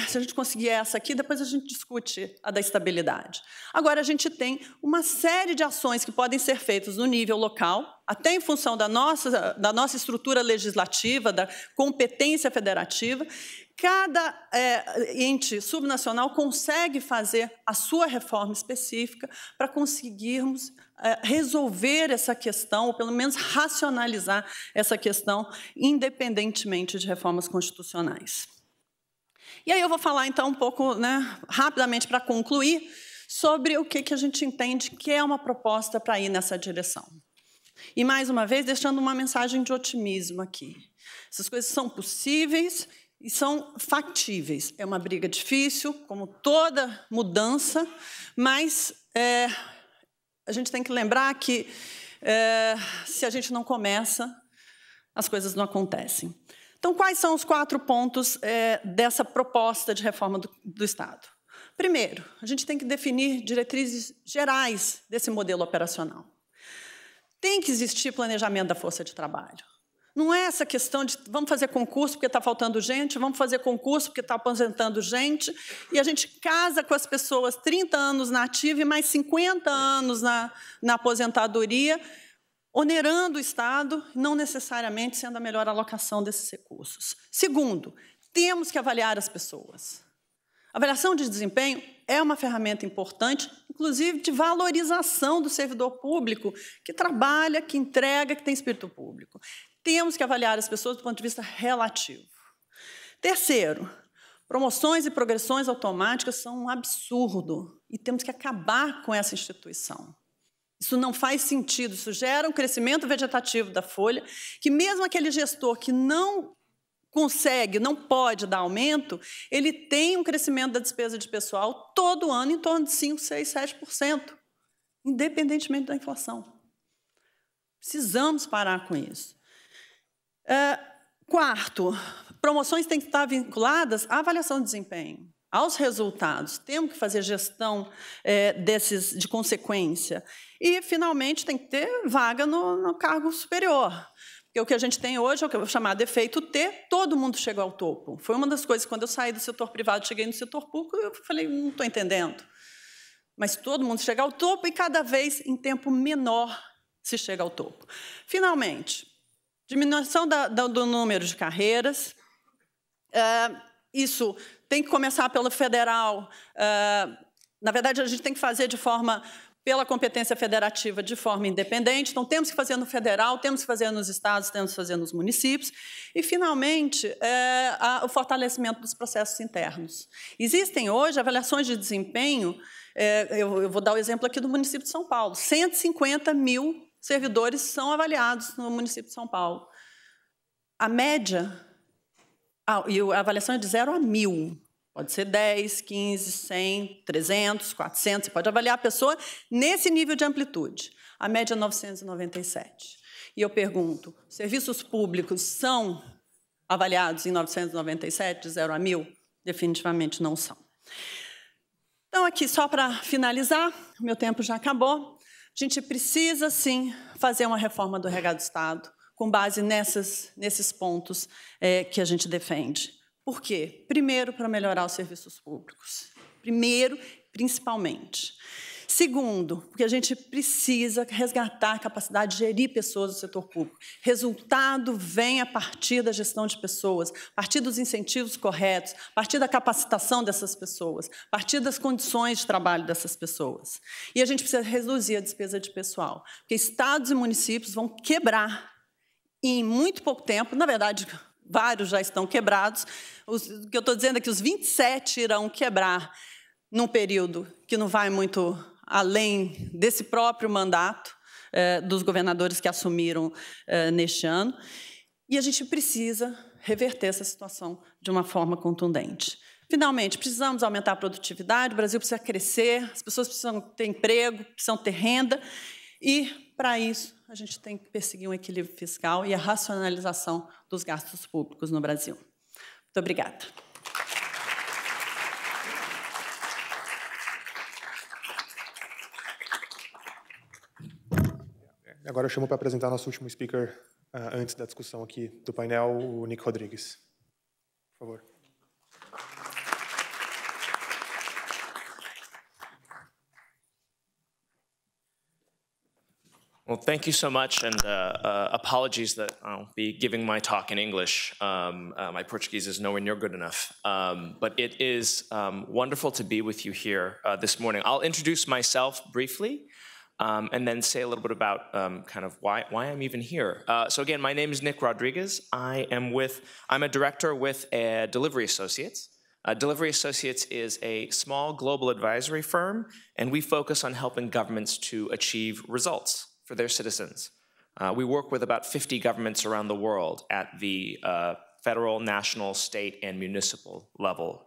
Se a gente conseguir essa aqui, depois a gente discute a da estabilidade. Agora, a gente tem uma série de ações que podem ser feitas no nível local, até em função da nossa estrutura legislativa, da competência federativa. Cada ente subnacional consegue fazer a sua reforma específica para conseguirmos resolver essa questão, ou pelo menos racionalizar essa questão, independentemente de reformas constitucionais. E aí eu vou falar, então, um pouco, rapidamente, para concluir, sobre o que a gente entende que é uma proposta para ir nessa direção. E, mais uma vez, deixando uma mensagem de otimismo aqui. Essas coisas são possíveis e são factíveis. É uma briga difícil, como toda mudança, mas a gente tem que lembrar que, se a gente não começa, as coisas não acontecem. Então, quais são os 4 pontos dessa proposta de reforma do Estado? Primeiro, a gente tem que definir diretrizes gerais desse modelo operacional. Tem que existir planejamento da força de trabalho. Não é essa questão de vamos fazer concurso porque está faltando gente, vamos fazer concurso porque está aposentando gente, e a gente casa com as pessoas 30 anos na ativa e mais 50 anos na aposentadoria, onerando o Estado, não necessariamente sendo a melhor alocação desses recursos. Segundo, temos que avaliar as pessoas. A avaliação de desempenho é uma ferramenta importante, inclusive de valorização do servidor público que trabalha, que entrega, que tem espírito público. Temos que avaliar as pessoas do ponto de vista relativo. Terceiro, promoções e progressões automáticas são um absurdo e temos que acabar com essa instituição. Isso não faz sentido, isso gera um crescimento vegetativo da folha, que mesmo aquele gestor que não consegue, não pode dar aumento, ele tem um crescimento da despesa de pessoal todo ano em torno de 5%, 6%, 7%, independentemente da inflação. Precisamos parar com isso. Quarto, promoções têm que estar vinculadas à avaliação de desempenho, aos resultados. Temos que fazer gestão de consequência. E, finalmente, tem que ter vaga no cargo superior. Porque o que a gente tem hoje é o que eu vou chamar de efeito T, todo mundo chegou ao topo. Foi uma das coisas, quando eu saí do setor privado, cheguei no setor público, eu falei, não estou entendendo. Mas todo mundo chega ao topo e cada vez em tempo menor se chega ao topo. Finalmente, diminuição do número de carreiras. Isso tem que começar pelo federal. Na verdade, a gente tem que fazer pela competência federativa de forma independente. Então, temos que fazer no federal, temos que fazer nos estados, temos que fazer nos municípios. E, finalmente, o fortalecimento dos processos internos. Existem hoje avaliações de desempenho, eu vou dar o exemplo aqui do município de São Paulo. 150 mil servidores são avaliados no município de São Paulo. A média, e a avaliação é de 0 a 1.000. Pode ser 10, 15, 100, 300, 400. Você pode avaliar a pessoa nesse nível de amplitude. A média é 997. E eu pergunto, serviços públicos são avaliados em 997, de 0 a 1.000? Definitivamente não são. Então, aqui, só para finalizar, o meu tempo já acabou, a gente precisa, sim, fazer uma reforma do regado do Estado, com base nesses pontos que a gente defende. Por quê? Primeiro, para melhorar os serviços públicos. Primeiro, principalmente. Segundo, porque a gente precisa resgatar a capacidade de gerir pessoas do setor público. Resultado vem a partir da gestão de pessoas, a partir dos incentivos corretos, a partir da capacitação dessas pessoas, a partir das condições de trabalho dessas pessoas. E a gente precisa reduzir a despesa de pessoal, porque estados e municípios vão quebrar em muito pouco tempo, na verdade, vários já estão quebrados. O que eu estou dizendo é que os 27 irão quebrar num período que não vai muito além desse próprio mandato dos governadores que assumiram neste ano. E a gente precisa reverter essa situação de uma forma contundente. Finalmente, precisamos aumentar a produtividade, o Brasil precisa crescer, as pessoas precisam ter emprego, precisam ter renda, e, para isso, a gente tem que perseguir um equilíbrio fiscal e a racionalização dos gastos públicos no Brasil. Muito obrigada. Agora eu chamo para apresentar nosso último speaker antes da discussão aqui do painel, o Nick Rodrigues. Por favor. Well, thank you so much, and apologies that I'll be giving my talk in English. My Portuguese is nowhere near good enough, but it is wonderful to be with you here this morning. I'll introduce myself briefly, and then say a little bit about kind of why I'm even here. So again, my name is Nick Rodriguez. I'm a director with Delivery Associates. Delivery Associates is a small global advisory firm, and we focus on helping governments to achieve results for their citizens. We work with about 50 governments around the world at the federal, national, state, and municipal level.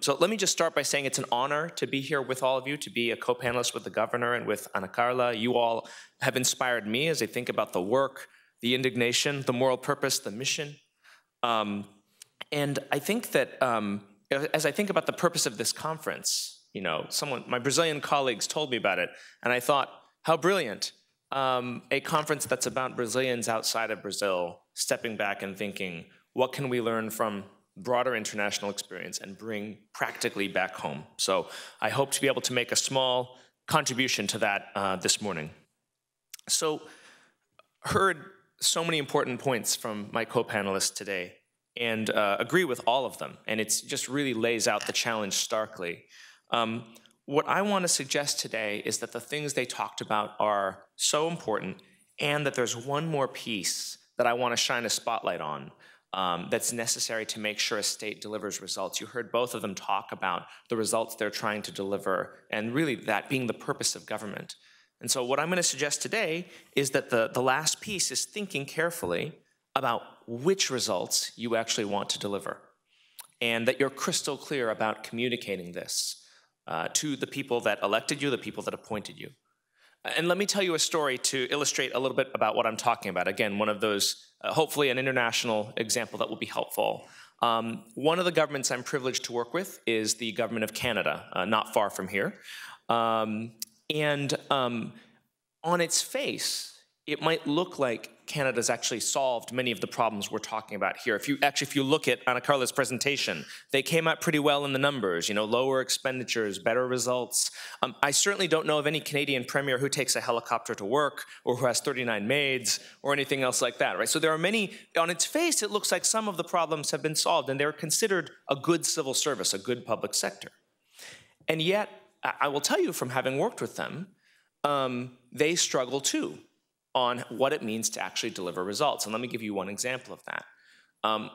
So let me just start by saying it's an honor to be here with all of you, to be a co-panelist with the governor and with Ana Carla. You all have inspired me as I think about the work, the indignation, the moral purpose, the mission. And I think that as I think about the purpose of this conference, you know, my Brazilian colleagues told me about it, and I thought, how brilliant. A conference that's about Brazilians outside of Brazil stepping back and thinking, what can we learn from broader international experience and bring practically back home? So I hope to be able to make a small contribution to that this morning. So heard so many important points from my co-panelists today. and agree with all of them. And it just really lays out the challenge starkly. What I want to suggest today is that the things they talked about are so important, and that there's one more piece that I want to shine a spotlight on that's necessary to make sure a state delivers results. You heard both of them talk about the results they're trying to deliver, and really that being the purpose of government. And so what I'm going to suggest today is that the last piece is thinking carefully about which results you actually want to deliver, and that you're crystal clear about communicating this to the people that elected you, the people that appointed you. And let me tell you a story to illustrate a little bit about what I'm talking about. Again, one of those, hopefully an international example that will be helpful. One of the governments I'm privileged to work with is the government of Canada, not far from here. On its face, it might look like Canada's actually solved many of the problems we're talking about here. If you look at Ana Carla's presentation, they came out pretty well in the numbers, lower expenditures, better results. I certainly don't know of any Canadian premier who takes a helicopter to work or who has 39 maids or anything else like that, right? So there are many, on its face, it looks like some of the problems have been solved and they're considered a good civil service, a good public sector. And yet, I will tell you from having worked with them, they struggle too on what it means to actually deliver results. And let me give you one example of that.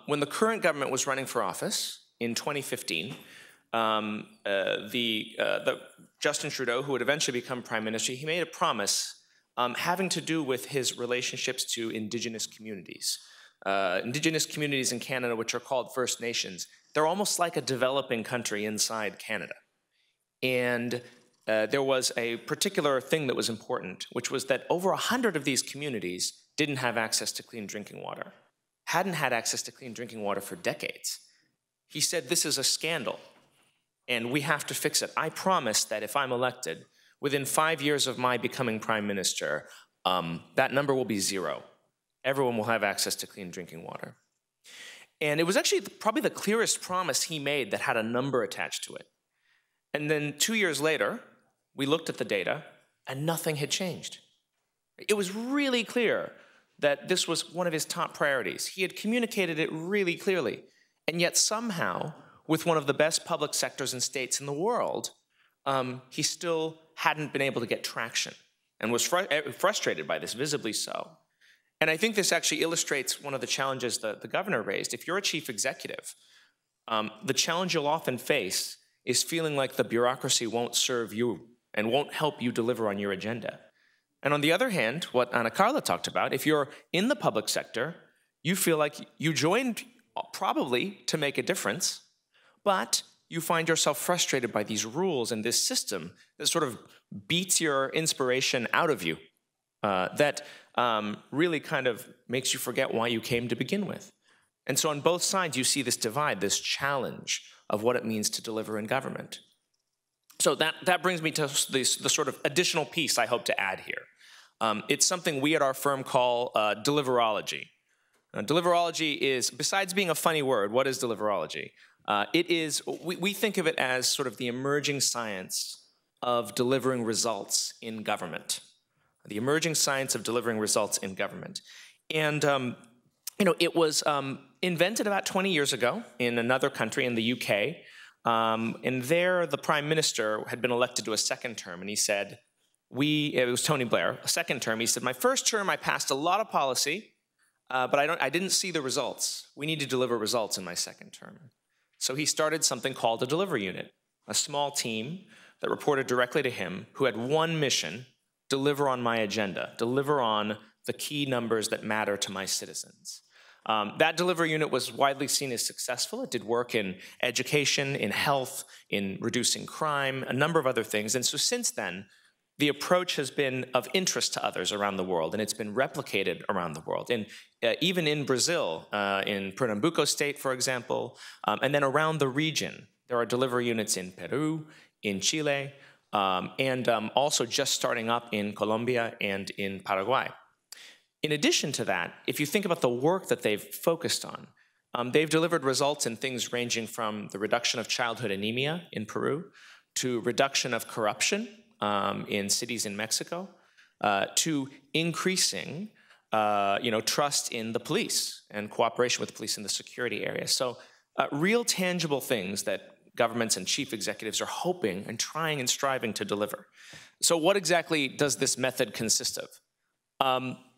When the current government was running for office in 2015, Justin Trudeau, who would eventually become prime minister, he made a promise having to do with his relationships to Indigenous communities. Indigenous communities in Canada, which are called First Nations, they're almost like a developing country inside Canada. And there was a particular thing that was important, which was that over 100 of these communities didn't have access to clean drinking water, hadn't had access to clean drinking water for decades. He said, this is a scandal, and we have to fix it. I promise that if I'm elected, within 5 years of my becoming prime minister, that number will be 0. Everyone will have access to clean drinking water. And it was actually probably the clearest promise he made that had a number attached to it. And then 2 years later, we looked at the data, and nothing had changed. It was really clear that this was one of his top priorities. He had communicated it really clearly, and yet somehow, with one of the best public sectors and states in the world, he still hadn't been able to get traction and was frustrated by this, visibly so. And I think this actually illustrates one of the challenges that the governor raised. If you're a chief executive, the challenge you'll often face is feeling like the bureaucracy won't serve you and won't help you deliver on your agenda. And on the other hand, what Ana Carla talked about, if you're in the public sector, you feel like you joined probably to make a difference, but you find yourself frustrated by these rules and this system that sort of beats your inspiration out of you, that really kind of makes you forget why you came to begin with. And so on both sides, you see this divide, this challenge of what it means to deliver in government. So that brings me to the sort of additional piece I hope to add here. It's something we at our firm call deliverology. Deliverology is, besides being a funny word, what is deliverology? We think of it as sort of the emerging science of delivering results in government. The emerging science of delivering results in government. And it was invented about 20 years ago in another country, in the UK. And there, the prime minister had been elected to a second term, and he said, it was Tony Blair, a second term. He said, my first term, I passed a lot of policy, but I didn't see the results. We need to deliver results in my second term. So he started something called a delivery unit, a small team that reported directly to him, who had one mission: deliver on my agenda, deliver on the key numbers that matter to my citizens. That delivery unit was widely seen as successful. It did work in education, in health, in reducing crime, a number of other things. And so since then, the approach has been of interest to others around the world, and it's been replicated around the world. And even in Brazil, in Pernambuco state, for example, and then around the region, there are delivery units in Peru, in Chile, and also just starting up in Colombia and in Paraguay. In addition to that, if you think about the work that they've focused on, they've delivered results in things ranging from the reduction of childhood anemia in Peru, to reduction of corruption in cities in Mexico, to increasing trust in the police and cooperation with the police in the security area. So real tangible things that governments and chief executives are hoping and trying and striving to deliver. So what exactly does this method consist of?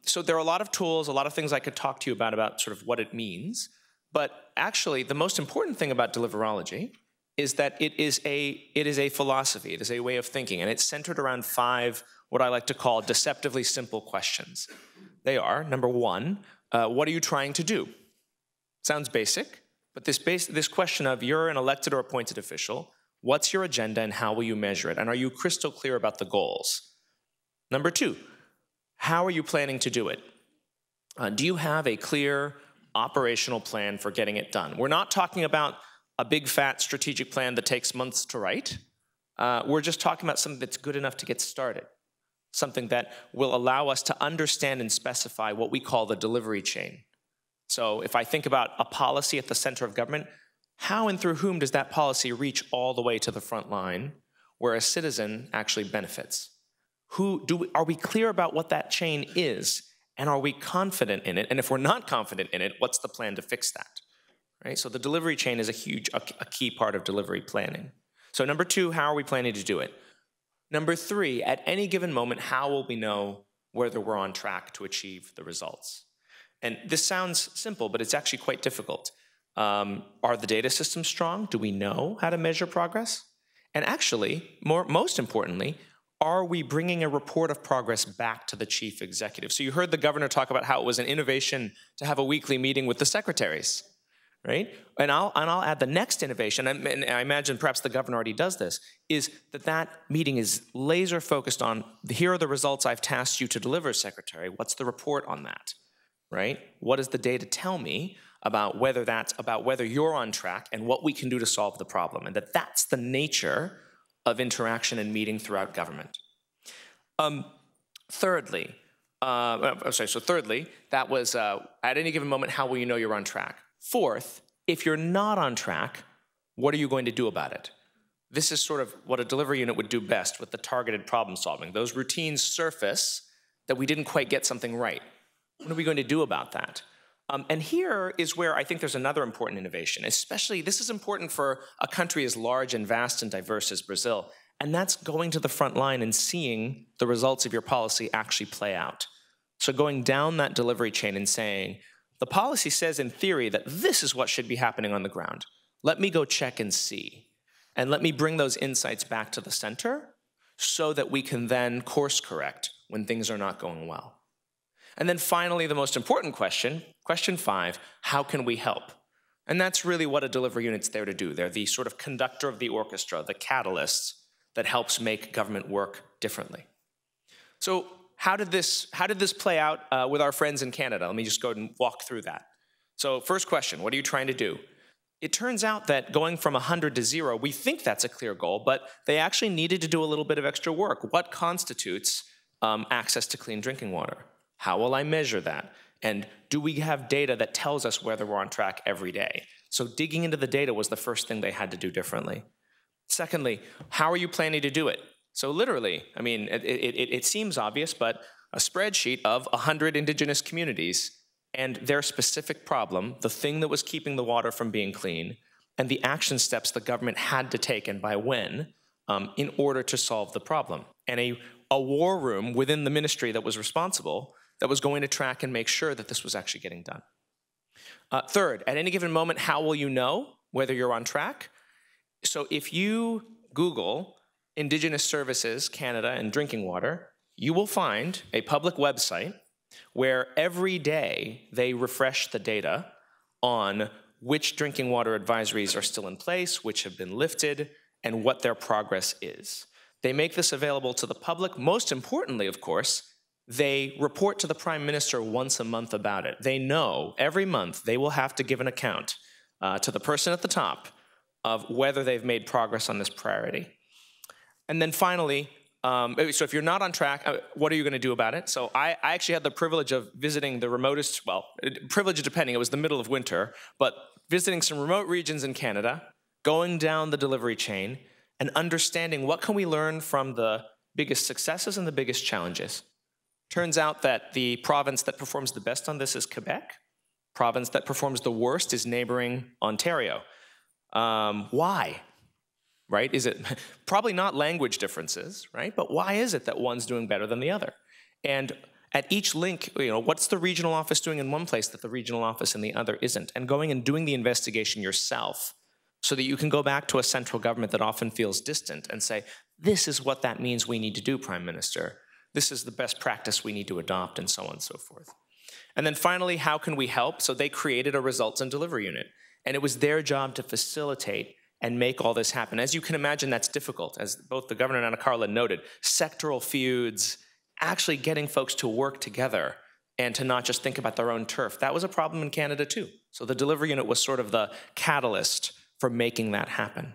So there are a lot of tools, a lot of things I could talk to you about sort of what it means. But actually, the most important thing about deliverology is that it is a philosophy, it is a way of thinking, and it's centered around 5 what I like to call deceptively simple questions. They are, number 1, what are you trying to do? Sounds basic, but this question of you're an elected or appointed official, what's your agenda and how will you measure it? And are you crystal clear about the goals? Number 2, how are you planning to do it? Do you have a clear operational plan for getting it done? We're not talking about a big fat strategic plan that takes months to write. We're just talking about something that's good enough to get started, something that will allow us to understand and specify what we call the delivery chain. So if I think about a policy at the center of government, how and through whom does that policy reach all the way to the front line where a citizen actually benefits? Are we clear about what that chain is, and are we confident in it? And if we're not confident in it, what's the plan to fix that? Right? So the delivery chain is a key part of delivery planning. So number 2, how are we planning to do it? Number 3, at any given moment, how will we know whether we're on track to achieve the results? And this sounds simple, but it's actually quite difficult. Are the data systems strong? Do we know how to measure progress? And actually, most importantly, are we bringing a report of progress back to the chief executive? So you heard the governor talk about how it was an innovation to have a weekly meeting with the secretaries, right? And I'll add the next innovation, and I imagine perhaps the governor already does this, is that meeting is laser focused on, here are the results I've tasked you to deliver, secretary. What's the report on that, right? What does the data tell me about whether you're on track and what we can do to solve the problem? And that's the nature of interaction and meeting throughout government. Thirdly, that was at any given moment, how will you know you're on track? 4th, if you're not on track, what are you going to do about it? This is sort of what a delivery unit would do best with the targeted problem solving. Those routines surface that we didn't quite get something right. What are we going to do about that? And here is where I think there's another important innovation, especially this is important for a country as large and vast and diverse as Brazil, and that's going to the front line and seeing the results of your policy actually play out. So going down that delivery chain and saying, the policy says in theory that this is what should be happening on the ground. Let me go check and see. And let me bring those insights back to the center so that we can then course correct when things are not going well. And then finally, the most important question, question 5, how can we help? And that's really what a delivery unit's there to do. They're the sort of conductor of the orchestra, the catalyst that helps make government work differently. So how did this play out with our friends in Canada? Let me just go ahead and walk through that. So first question, what are you trying to do? It turns out that going from 100 to 0, we think that's a clear goal, but they actually needed to do a little bit of extra work. What constitutes access to clean drinking water? How will I measure that? And do we have data that tells us whether we're on track every day? So digging into the data was the first thing they had to do differently. Secondly, how are you planning to do it? So literally, I mean, it seems obvious, but a spreadsheet of 100 indigenous communities and their specific problem, the thing that was keeping the water from being clean, and the action steps the government had to take and by when in order to solve the problem. And a war room within the ministry that was responsible that was going to track and make sure that this was actually getting done. Third, at any given moment, how will you know whether you're on track? So if you Google Indigenous Services Canada and drinking water, you will find a public website where every day they refresh the data on which drinking water advisories are still in place, which have been lifted, and what their progress is. They make this available to the public. Most importantly, of course, they report to the Prime Minister once a month about it. They know every month they will have to give an account to the person at the top of whether they've made progress on this priority. And then finally, so if you're not on track, what are you going to do about it? So I actually had the privilege of visiting the remotest, well, privilege depending, it was the middle of winter, but visiting some remote regions in Canada, going down the delivery chain, and understanding what can we learn from the biggest successes and the biggest challenges Turns out that the province that performs the best on this is Quebec. Province that performs the worst is neighboring Ontario. Why? Right? Is it probably not language differences, right? But why is it that one's doing better than the other? And at each link, what's the regional office doing in one place that the regional office in the other isn't? And going and doing the investigation yourself so that you can go back to a central government that often feels distant and say, this is what that means we need to do, Prime Minister. This is the best practice we need to adopt, and so on and so forth. And then finally, how can we help? So they created a results and delivery unit. And it was their job to facilitate and make all this happen. As you can imagine, that's difficult. As both the governor and Ana Carla noted, sectoral feuds, actually getting folks to work together and to not just think about their own turf. That was a problem in Canada too. So the delivery unit was sort of the catalyst for making that happen.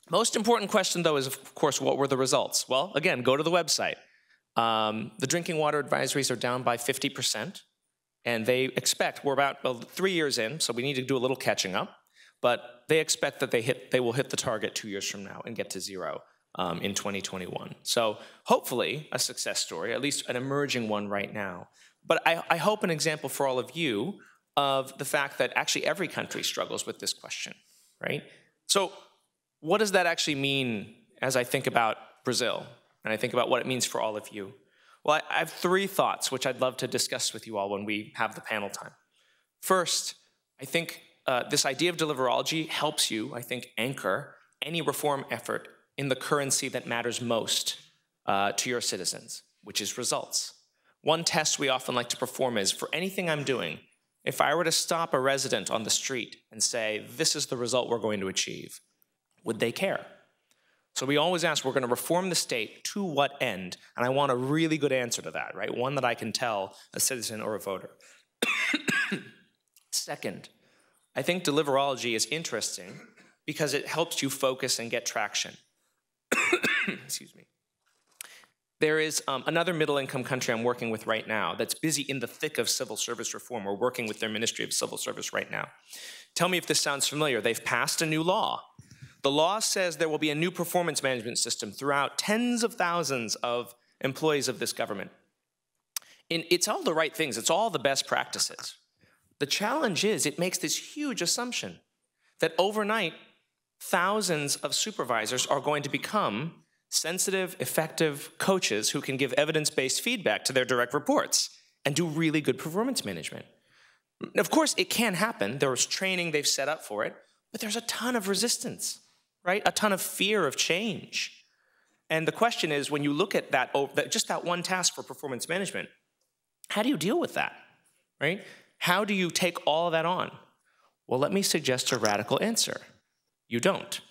Most important question though is, of course, what were the results? Well, again, go to the website. The drinking water advisories are down by 50%, and they expect, we're about 3 years in, so we need to do a little catching up, but they expect that they will hit the target 2 years from now and get to zero in 2021. So hopefully a success story, at least an emerging one right now. But I hope an example for all of you of the fact that actually every country struggles with this question, right? So what does that actually mean as I think about Brazil and I think about what it means for all of you? Well, I have 3 thoughts which I'd love to discuss with you all when we have the panel time. First, I think this idea of deliverology helps you, I think, anchor any reform effort in the currency that matters most to your citizens, which is results. One test we often like to perform is, for anything I'm doing, if I were to stop a resident on the street and say, this is the result we're going to achieve, would they care? So we always ask, we're going to reform the state to what end? And I want a really good answer to that, right? One that I can tell a citizen or a voter. Second, I think deliverology is interesting because it helps you focus and get traction. Excuse me. There is another middle-income country I'm working with right now that's busy in the thick of civil service reform. We're working with their Ministry of Civil Service right now. Tell me if this sounds familiar. They've passed a new law. The law says there will be a new performance management system throughout tens of thousands of employees of this government. And it's all the right things. It's all the best practices. The challenge is it makes this huge assumption that overnight, thousands of supervisors are going to become sensitive, effective coaches who can give evidence-based feedback to their direct reports and do really good performance management. Of course, it can happen. There's training they've set up for it, but there's a ton of resistance, right? A ton of fear of change. And the question is, when you look at that, just that one task for performance management, how do you deal with that, right? How do you take all of that on? Well, let me suggest a radical answer. You don't.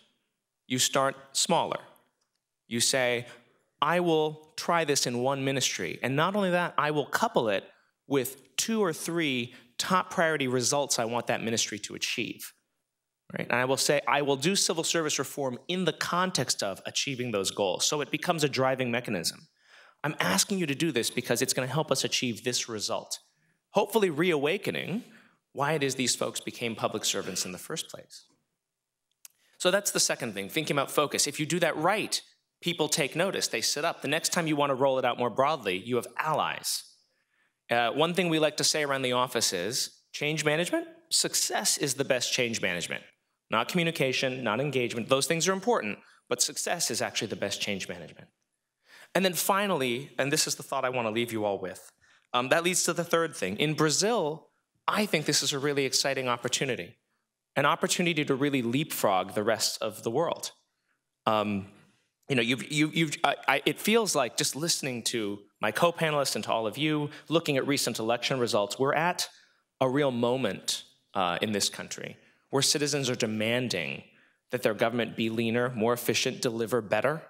You start smaller. You say, I will try this in one ministry. And not only that, I will couple it with 2 or 3 top priority results I want that ministry to achieve. Right? And I will say, I will do civil service reform in the context of achieving those goals. So it becomes a driving mechanism. I'm asking you to do this because it's going to help us achieve this result. Hopefully reawakening why it is these folks became public servants in the first place. So that's the second thing, thinking about focus. If you do that right, people take notice, they sit up. The next time you want to roll it out more broadly, you have allies. One thing we like to say around the office is, change management, success is the best change management. Not communication, not engagement, those things are important, but success is actually the best change management. And then finally, and this is the thought I want to leave you all with, that leads to the third thing. In Brazil, I think this is a really exciting opportunity, an opportunity to really leapfrog the rest of the world. It feels like, just listening to my co-panelists and to all of you, looking at recent election results, we're at a real moment in this country where citizens are demanding that their government be leaner, more efficient, deliver better,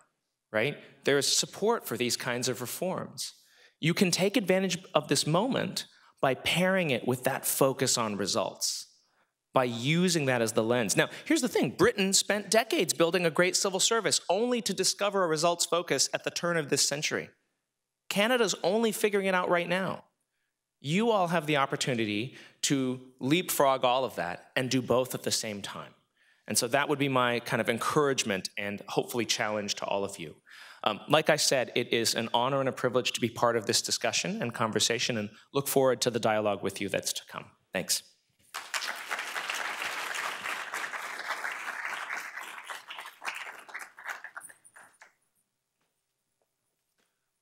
right? There is support for these kinds of reforms. You can take advantage of this moment by pairing it with that focus on results, by using that as the lens. Now, here's the thing. Britain spent decades building a great civil service only to discover a results focus at the turn of this century. Canada's only figuring it out right now. You all have the opportunity to leapfrog all of that and do both at the same time. And so that would be my kind of encouragement and hopefully challenge to all of you. Like I said, it is an honor and a privilege to be part of this discussion and conversation, and look forward to the dialogue with you that's to come. Thanks.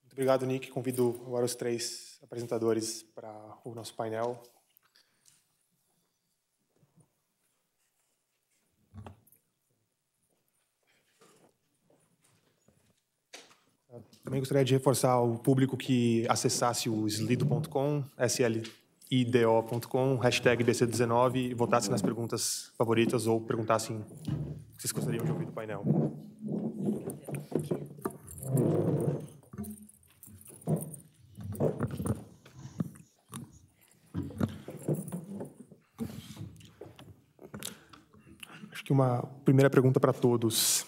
Muito obrigado, Nick. Convido agora os 3 apresentadores para o nosso painel. Também gostaria de reforçar ao público que acessasse o slido.com, slido.com, hashtag BC19, e votasse nas perguntas favoritas ou perguntassem o que vocês gostariam de ouvir do painel. Acho que uma primeira pergunta para todos.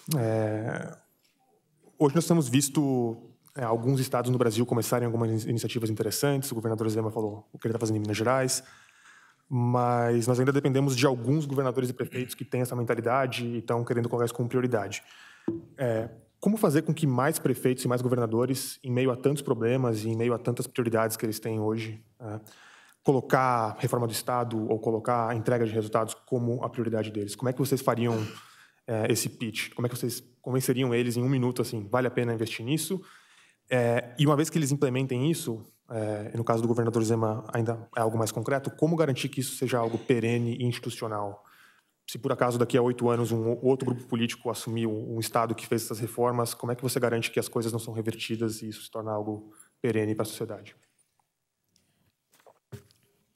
Hoje nós temos visto alguns estados no Brasil começarem algumas iniciativas interessantes. O governador Zema falou o que ele está fazendo em Minas Gerais, mas nós ainda dependemos de alguns governadores e prefeitos que têm essa mentalidade e estão querendo colocar isso como prioridade. Como fazer com que mais prefeitos e mais governadores, em meio a tantos problemas e em meio a tantas prioridades que eles têm hoje, colocar a reforma do Estado ou colocar a entrega de resultados como a prioridade deles? Como é que vocês fariam esse pitch? Como é que vocês convenceriam eles em 1 minuto, assim, vale a pena investir nisso? E uma vez que eles implementem isso, no caso do governador Zema ainda é algo mais concreto, como garantir que isso seja algo perene e institucional? Se por acaso daqui a 8 anos um outro grupo político assumir um Estado que fez essas reformas, como é que você garante que as coisas não são revertidas e isso se torna algo perene para a sociedade?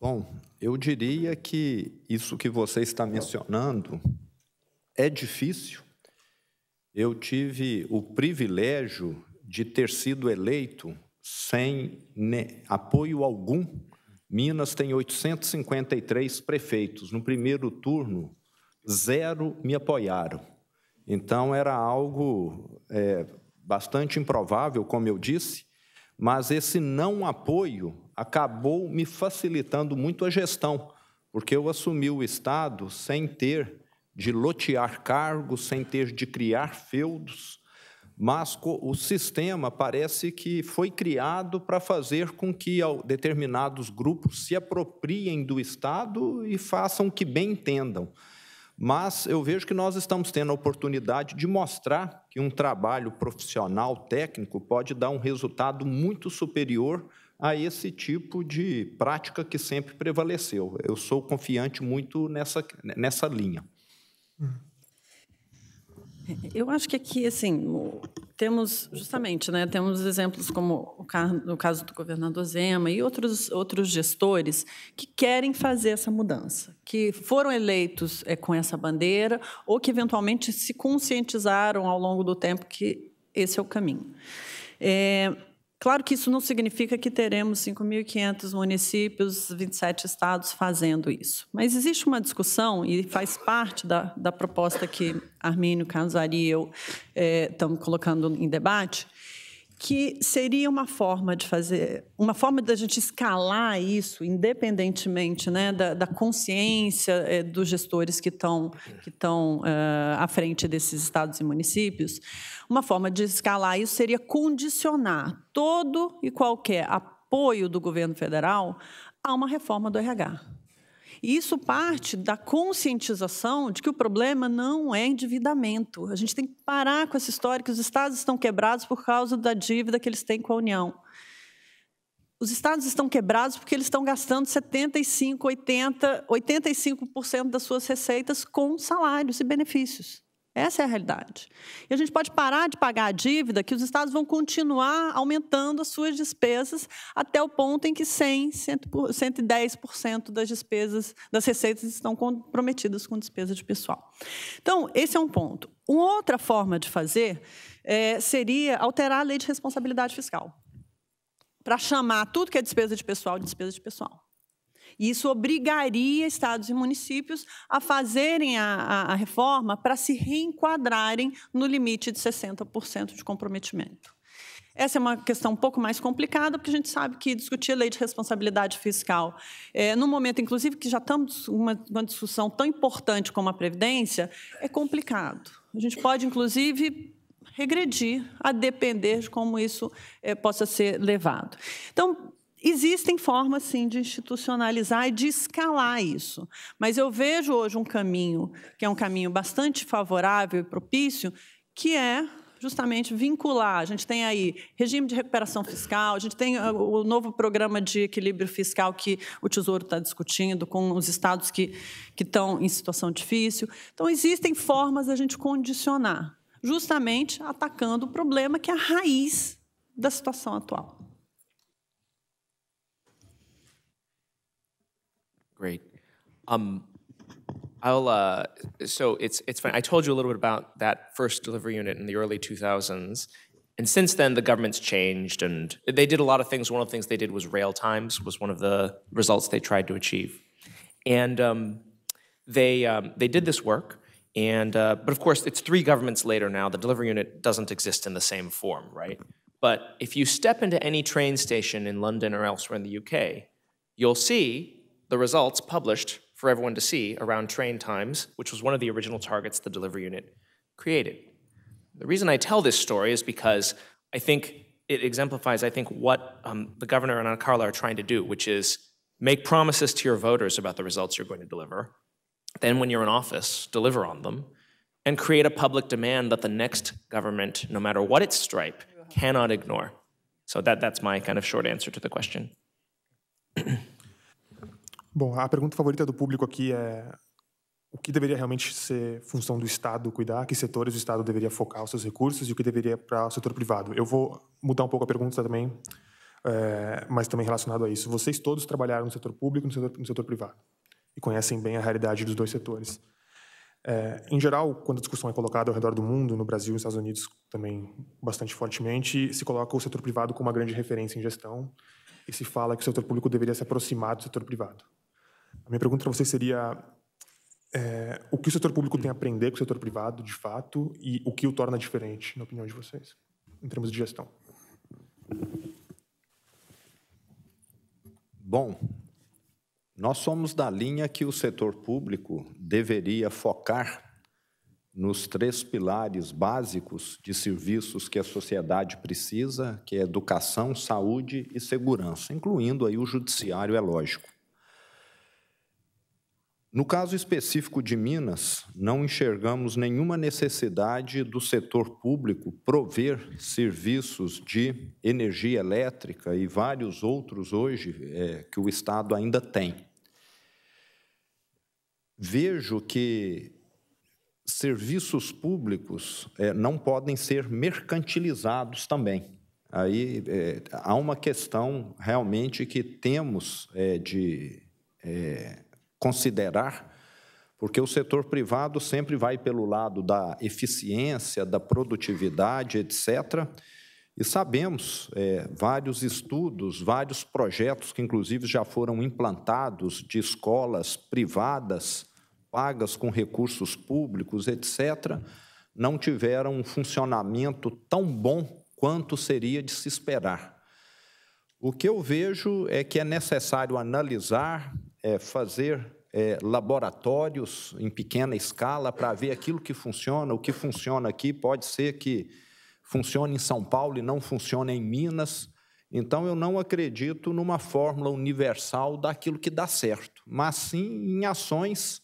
Bom, eu diria que isso que você está mencionando é difícil. Eu tive o privilégio de ter sido eleito sem apoio algum. Minas tem 853 prefeitos. No primeiro turno, 0 me apoiaram. Então, era algo bastante improvável, como eu disse, mas esse não apoio acabou me facilitando muito a gestão, porque eu assumi o Estado sem ter de lotear cargos, sem ter de criar feudos, mas o sistema parece que foi criado para fazer com que determinados grupos se apropriem do Estado e façam o que bem entendam. Mas eu vejo que nós estamos tendo a oportunidade de mostrar que um trabalho profissional, técnico, pode dar um resultado muito superior a esse tipo de prática que sempre prevaleceu. Eu sou confiante muito nessa linha. Eu acho que aqui, assim, temos justamente, né, temos exemplos como o caso do governador Zema e outros gestores que querem fazer essa mudança, que foram eleitos com essa bandeira ou que eventualmente se conscientizaram ao longo do tempo que esse é o caminho. Claro que isso não significa que teremos 5.500 municípios, 27 estados fazendo isso. Mas existe uma discussão, e faz parte da proposta que Armínio, Casari e eu estamos colocando em debate, que seria uma forma de fazer, uma forma da gente escalar isso, independentemente, né, da consciência dos gestores que estão à frente desses estados e municípios. Uma forma de escalar isso seria condicionar todo e qualquer apoio do governo federal a uma reforma do RH. E isso parte da conscientização de que o problema não é endividamento. A gente tem que parar com essa história que os estados estão quebrados por causa da dívida que eles têm com a União. Os estados estão quebrados porque eles estão gastando 85% das suas receitas com salários e benefícios. Essa é a realidade. E a gente pode parar de pagar a dívida, que os estados vão continuar aumentando as suas despesas até o ponto em que 110% das despesas, das receitas estão comprometidas com despesa de pessoal. Então, esse é um ponto. Uma outra forma de fazer seria alterar a lei de responsabilidade fiscal, para chamar tudo que é despesa de pessoal de despesa de pessoal. E isso obrigaria estados e municípios a fazerem a reforma para se reenquadrarem no limite de 60% de comprometimento. Essa é uma questão um pouco mais complicada, porque a gente sabe que discutir a lei de responsabilidade fiscal, no momento, inclusive, que já estamos uma discussão tão importante como a Previdência, é complicado. A gente pode, inclusive, regredir, a depender de como isso possa ser levado. Então, existem formas, sim, de institucionalizar e de escalar isso. Mas eu vejo hoje um caminho, que é um caminho bastante favorável e propício, que é justamente vincular. A gente tem aí regime de recuperação fiscal, a gente tem o novo programa de equilíbrio fiscal que o Tesouro está discutindo com os estados que estão em situação difícil. Então, existem formas da gente condicionar, justamente atacando o problema que é a raiz da situação atual. Great. So it's fine. I told you a little bit about that first delivery unit in the early 2000s. And since then, the government's changed, and they did a lot of things. One of the things they did was rail times, was one of the results they tried to achieve. And they did this work, and but of course, it's 3 governments later now. The delivery unit doesn't exist in the same form, right? But if you step into any train station in London or elsewhere in the UK, you'll see the results published for everyone to see around train times, which was one of the original targets the delivery unit created. The reason I tell this story is because I think it exemplifies, what the governor and Anna Carla are trying to do, which is make promises to your voters about the results you're going to deliver. Then when you're in office, deliver on them, and create a public demand that the next government, no matter what its stripe, cannot ignore. So that's my kind of short answer to the question. Bom, a pergunta favorita do público aqui é o que deveria realmente ser função do Estado cuidar, que setores o Estado deveria focar os seus recursos e o que deveria para o setor privado. Eu vou mudar um pouco a pergunta também, mas também relacionado a isso. Vocês todos trabalharam no setor público e no setor privado e conhecem bem a realidade dos dois setores. Em geral, quando a discussão é colocada ao redor do mundo, no Brasil e nos Estados Unidos também bastante fortemente, se coloca o setor privado como uma grande referência em gestão e se fala que o setor público deveria se aproximar do setor privado. A minha pergunta para vocês seria o que o setor público tem a aprender com o setor privado, de fato, e o que o torna diferente, na opinião de vocês, em termos de gestão? Bom, nós somos da linha que o setor público deveria focar nos 3 pilares básicos de serviços que a sociedade precisa, que é educação, saúde e segurança, incluindo aí o judiciário, é lógico. No caso específico de Minas, não enxergamos nenhuma necessidade do setor público prover serviços de energia elétrica e vários outros hoje que o Estado ainda tem. Vejo que serviços públicos não podem ser mercantilizados também. Aí há uma questão realmente que temos de considerar, porque o setor privado sempre vai pelo lado da eficiência, da produtividade, etc. E sabemos vários estudos, vários projetos que, inclusive, já foram implantados de escolas privadas, pagas com recursos públicos, etc., não tiveram um funcionamento tão bom quanto seria de se esperar. O que eu vejo é que é necessário analisar, fazer laboratórios em pequena escala para ver aquilo que funciona. O que funciona aqui pode ser que funcione em São Paulo e não funcione em Minas. Então, eu não acredito numa fórmula universal daquilo que dá certo, mas sim em ações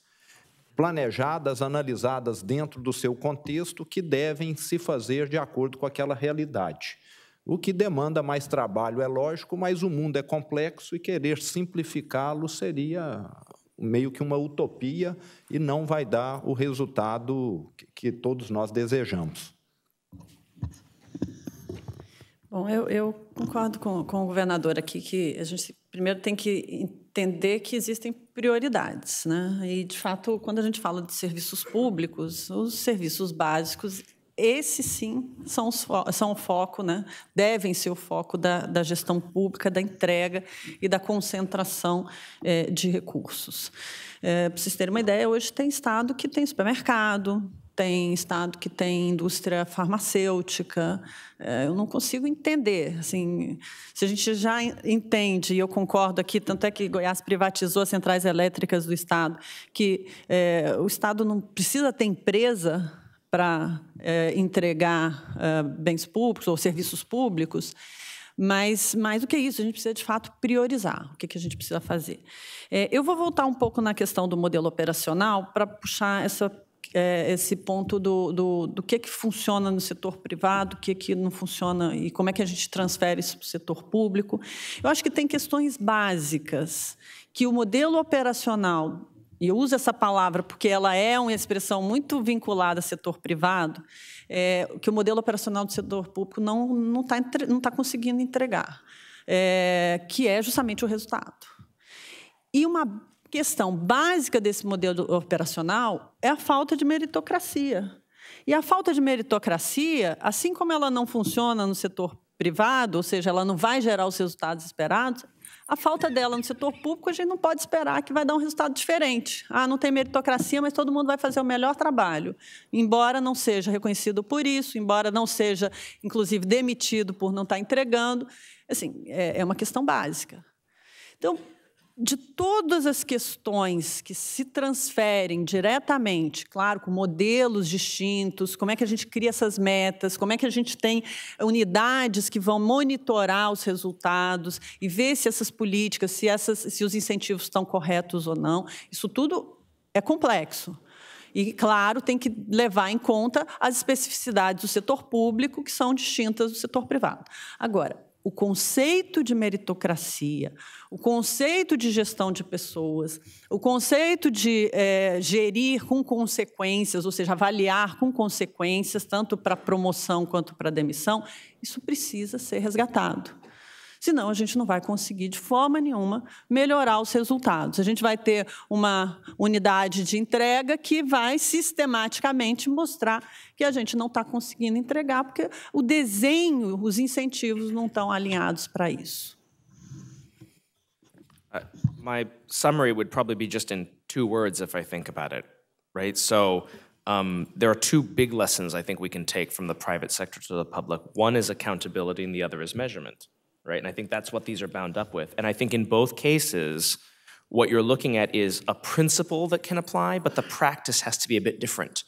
planejadas, analisadas dentro do seu contexto, que devem se fazer de acordo com aquela realidade. O que demanda mais trabalho é lógico, mas o mundo é complexo e querer simplificá-lo seria meio que uma utopia e não vai dar o resultado que todos nós desejamos. Bom, eu concordo com o governador aqui que a gente primeiro tem que entender que existem prioridades, né? E, de fato, quando a gente fala de serviços públicos, os serviços básicos, esses, sim, são o foco, né? Devem ser o foco da gestão pública, da entrega e da concentração de recursos. Para vocês terem uma ideia, hoje tem estado que tem supermercado, tem estado que tem indústria farmacêutica. Eu não consigo entender. Assim, se a gente já entende, e eu concordo aqui, tanto é que Goiás privatizou as centrais elétricas do estado, que o estado não precisa ter empresa para entregar bens públicos ou serviços públicos, mas, mais do que isso, a gente precisa, de fato, priorizar o que a gente precisa fazer. Eu vou voltar um pouco na questão do modelo operacional para puxar esse ponto do que funciona no setor privado, o que não funciona e como é que a gente transfere isso para o setor público. Eu acho que tem questões básicas que o modelo operacional, e eu uso essa palavra porque ela é uma expressão muito vinculada ao setor privado, que o modelo operacional do setor público não tá conseguindo entregar, que é justamente o resultado. E uma questão básica desse modelo operacional é a falta de meritocracia. E a falta de meritocracia, assim como ela não funciona no setor privado, ou seja, ela não vai gerar os resultados esperados, a falta dela no setor público, a gente não pode esperar que vai dar um resultado diferente. Não tem meritocracia, mas todo mundo vai fazer o melhor trabalho, embora não seja reconhecido por isso, embora não seja, inclusive, demitido por não estar entregando. Assim, é uma questão básica. Então, de todas as questões que se transferem diretamente, claro, com modelos distintos, como é que a gente cria essas metas, como é que a gente tem unidades que vão monitorar os resultados e ver se essas políticas, se os incentivos estão corretos ou não, isso tudo é complexo. E, claro, tem que levar em conta as especificidades do setor público, que são distintas do setor privado. Agora, o conceito de meritocracia, o conceito de gestão de pessoas, o conceito de gerir com consequências, ou seja, avaliar com consequências, tanto para promoção quanto para demissão, isso precisa ser resgatado. Senão, a gente não vai conseguir, de forma nenhuma, melhorar os resultados. A gente vai ter uma unidade de entrega que vai sistematicamente mostrar que a gente não está conseguindo entregar, porque o desenho, os incentivos não estão alinhados para isso. My summary would probably be just in 2 words if I think about it, right? So there are 2 big lessons I think we can take from the private sector to the public. One is accountability and the other is measurement. Right? And I think that's what these are bound up with. And I think in both cases, what you're looking at is a principle that can apply, but the practice has to be a bit different.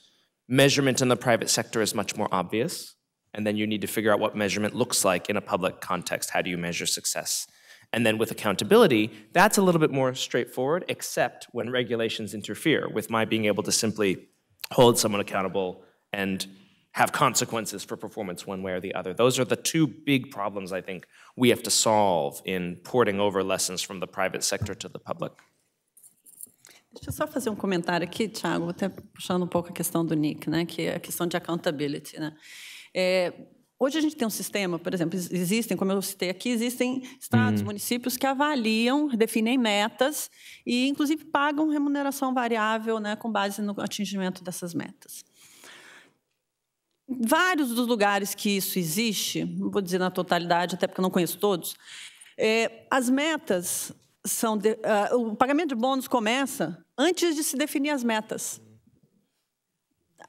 Measurement in the private sector is much more obvious, and then you need to figure out what measurement looks like in a public context. How do you measure success? And then with accountability, that's a little bit more straightforward, except when regulations interfere with my being able to simply hold someone accountable and have consequences for performance one way or the other. Those are the 2 big problems I think we have to solve in porting over lessons from the private sector to the public. Deixa eu só fazer um comentário aqui, Thiago, até puxando um pouco a questão do Nick, né, que é a questão de accountability, né? Hoje a gente tem um sistema, por exemplo, existem, como eu citei aqui, existem estados, municípios que avaliam, definem metas e, inclusive, pagam remuneração variável, né, com base no atingimento dessas metas. Vários dos lugares que isso existe, não vou dizer na totalidade, até porque eu não conheço todos, as metas são... o pagamento de bônus começa antes de se definir as metas.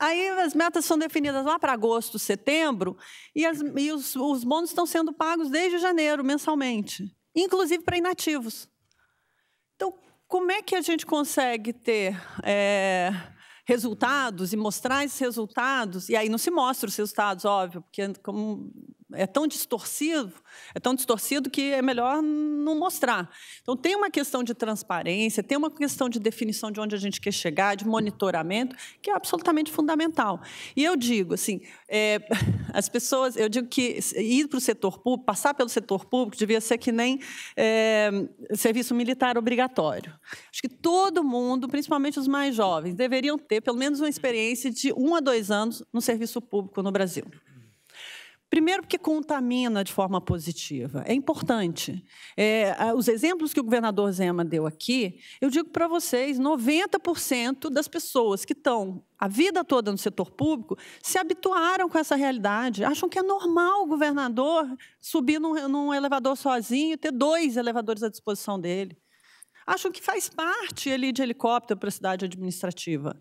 Aí as metas são definidas lá para agosto, setembro, e os bônus estão sendo pagos desde janeiro, mensalmente, inclusive para inativos. Então, como é que a gente consegue ter... resultados e mostrar esses resultados, e aí não se mostra os resultados, óbvio, porque é tão distorcido que é melhor não mostrar. Então, tem uma questão de transparência, tem uma questão de definição de onde a gente quer chegar, de monitoramento, que é absolutamente fundamental. E eu digo, assim, as pessoas, eu digo que ir para o setor público, passar pelo setor público, devia ser que nem serviço militar obrigatório. Acho que todo mundo, principalmente os mais jovens, deveriam ter pelo menos uma experiência de 1 a 2 anos no serviço público no Brasil. Primeiro, porque contamina de forma positiva. É importante. Os exemplos que o governador Zema deu aqui, eu digo para vocês, 90% das pessoas que estão a vida toda no setor público se habituaram com essa realidade. Acham que é normal o governador subir num elevador sozinho e ter 2 elevadores à disposição dele. Acham que faz parte ele ir de helicóptero para a cidade administrativa.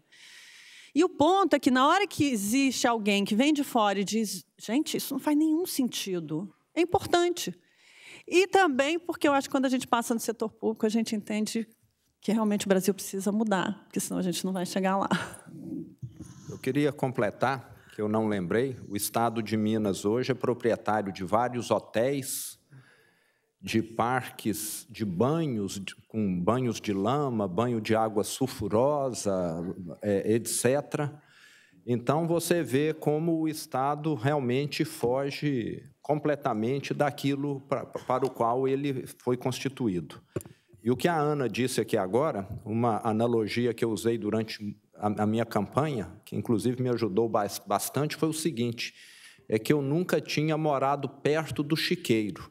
E o ponto é que, na hora que existe alguém que vem de fora e diz, gente, isso não faz nenhum sentido, é importante. E também porque eu acho que quando a gente passa no setor público, a gente entende que realmente o Brasil precisa mudar, porque senão a gente não vai chegar lá. Eu queria completar, que eu não lembrei, o Estado de Minas hoje é proprietário de vários hotéis, de parques de banhos, com banhos de lama, banho de água sulfurosa, etc. Então, você vê como o Estado realmente foge completamente daquilo para o qual ele foi constituído. E o que a Ana disse aqui agora, uma analogia que eu usei durante a minha campanha, que inclusive me ajudou bastante, foi o seguinte, é que eu nunca tinha morado perto do chiqueiro,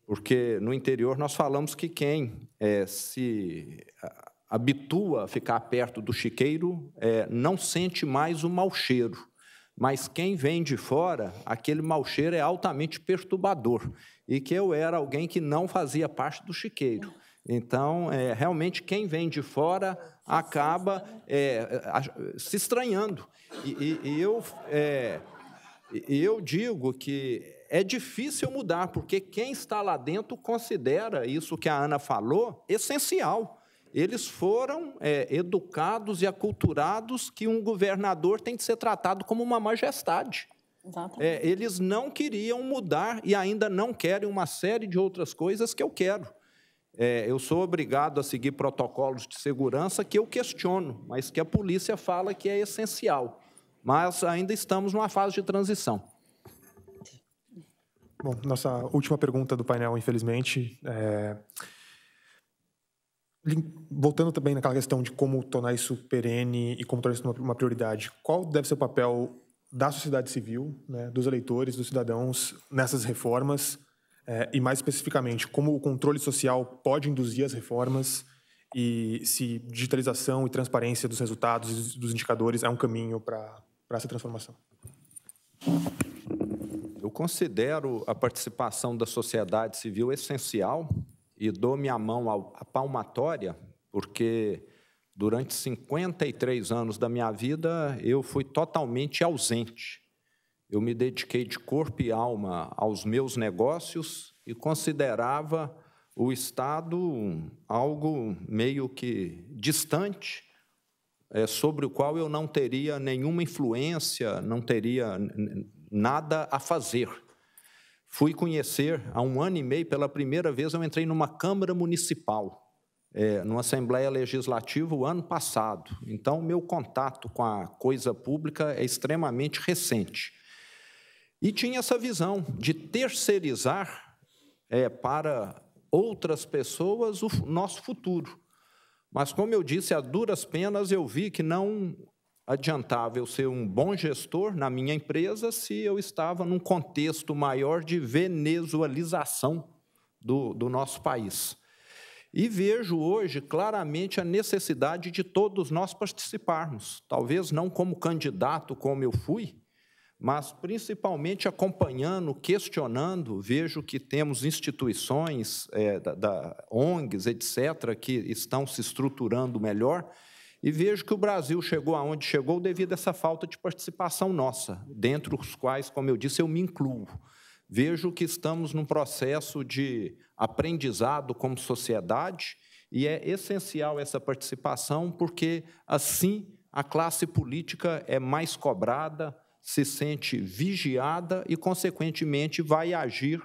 porque no interior nós falamos que quem se habitua a ficar perto do chiqueiro não sente mais o mau cheiro, mas quem vem de fora, aquele mau cheiro é altamente perturbador, e que eu era alguém que não fazia parte do chiqueiro. Então, realmente, quem vem de fora acaba se estranhando. E eu digo que é difícil mudar, porque quem está lá dentro considera isso que a Ana falou essencial. Eles foram educados e aculturados que um governador tem de ser tratado como uma majestade. Eles não queriam mudar e ainda não querem uma série de outras coisas que eu quero. Eu sou obrigado a seguir protocolos de segurança que eu questiono, mas que a polícia fala que é essencial. Mas ainda estamos numa fase de transição. Bom, nossa última pergunta do painel, infelizmente, voltando também naquela questão de como tornar isso perene e como tornar isso uma prioridade, qual deve ser o papel da sociedade civil, né, dos eleitores, dos cidadãos, nessas reformas, e mais especificamente, como o controle social pode induzir as reformas e se digitalização e transparência dos resultados e dos indicadores é um caminho para essa transformação? Eu considero a participação da sociedade civil essencial e dou minha mão à palmatória, porque durante 53 anos da minha vida eu fui totalmente ausente. Eu me dediquei de corpo e alma aos meus negócios e considerava o Estado algo meio que distante, sobre o qual eu não teria nenhuma influência, não teria nada a fazer. Fui conhecer, há 1 ano e meio, pela primeira vez, eu entrei numa Câmara Municipal, numa Assembleia Legislativa, o ano passado. Então, o meu contato com a coisa pública é extremamente recente. E tinha essa visão de terceirizar para outras pessoas o nosso futuro. Mas, como eu disse, a duras penas eu vi que não adiantava eu ser um bom gestor na minha empresa se eu estava num contexto maior de venezuelização do nosso país. E vejo hoje claramente a necessidade de todos nós participarmos, talvez não como candidato como eu fui, mas principalmente acompanhando, questionando. Vejo que temos instituições, ONGs, etc., que estão se estruturando melhor, e vejo que o Brasil chegou aonde chegou devido a essa falta de participação nossa, dentre os quais, como eu disse, eu me incluo. Vejo que estamos num processo de aprendizado como sociedade, e é essencial essa participação, porque, assim, a classe política é mais cobrada, se sente vigiada e, consequentemente, vai agir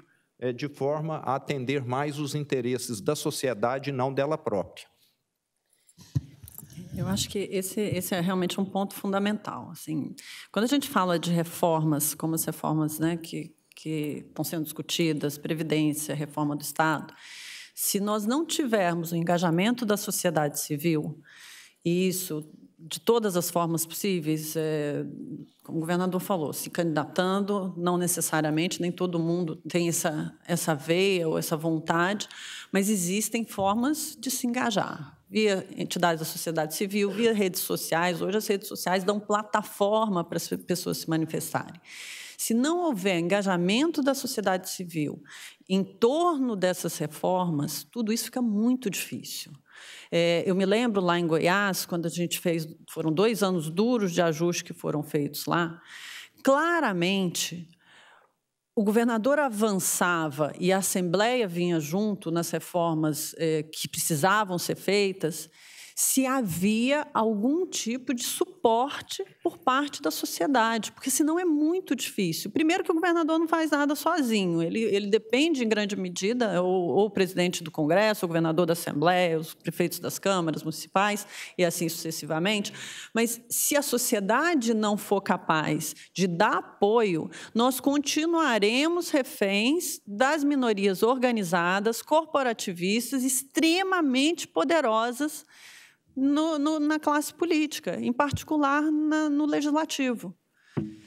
de forma a atender mais os interesses da sociedade e não dela própria. Eu acho que esse é realmente um ponto fundamental. Assim, quando a gente fala de reformas, como as reformas, né, que estão sendo discutidas, Previdência, reforma do Estado, se nós não tivermos o engajamento da sociedade civil, e isso de todas as formas possíveis, como o governador falou, se candidatando, não necessariamente, nem todo mundo tem essa veia ou essa vontade, mas existem formas de se engajar, via entidades da sociedade civil, via redes sociais. Hoje as redes sociais dão plataforma para as pessoas se manifestarem. Se não houver engajamento da sociedade civil em torno dessas reformas, tudo isso fica muito difícil. Eu me lembro lá em Goiás, quando a gente fez, foram 2 anos duros de ajuste que foram feitos lá, claramente o governador avançava e a Assembleia vinha junto nas reformas que precisavam ser feitas, se havia algum tipo de suporte por parte da sociedade, porque senão é muito difícil. Primeiro que o governador não faz nada sozinho, ele depende em grande medida, ou o presidente do Congresso, o governador da Assembleia, os prefeitos das câmaras municipais, e assim sucessivamente. Mas se a sociedade não for capaz de dar apoio, nós continuaremos reféns das minorias organizadas, corporativistas, extremamente poderosas na classe política, em particular no legislativo.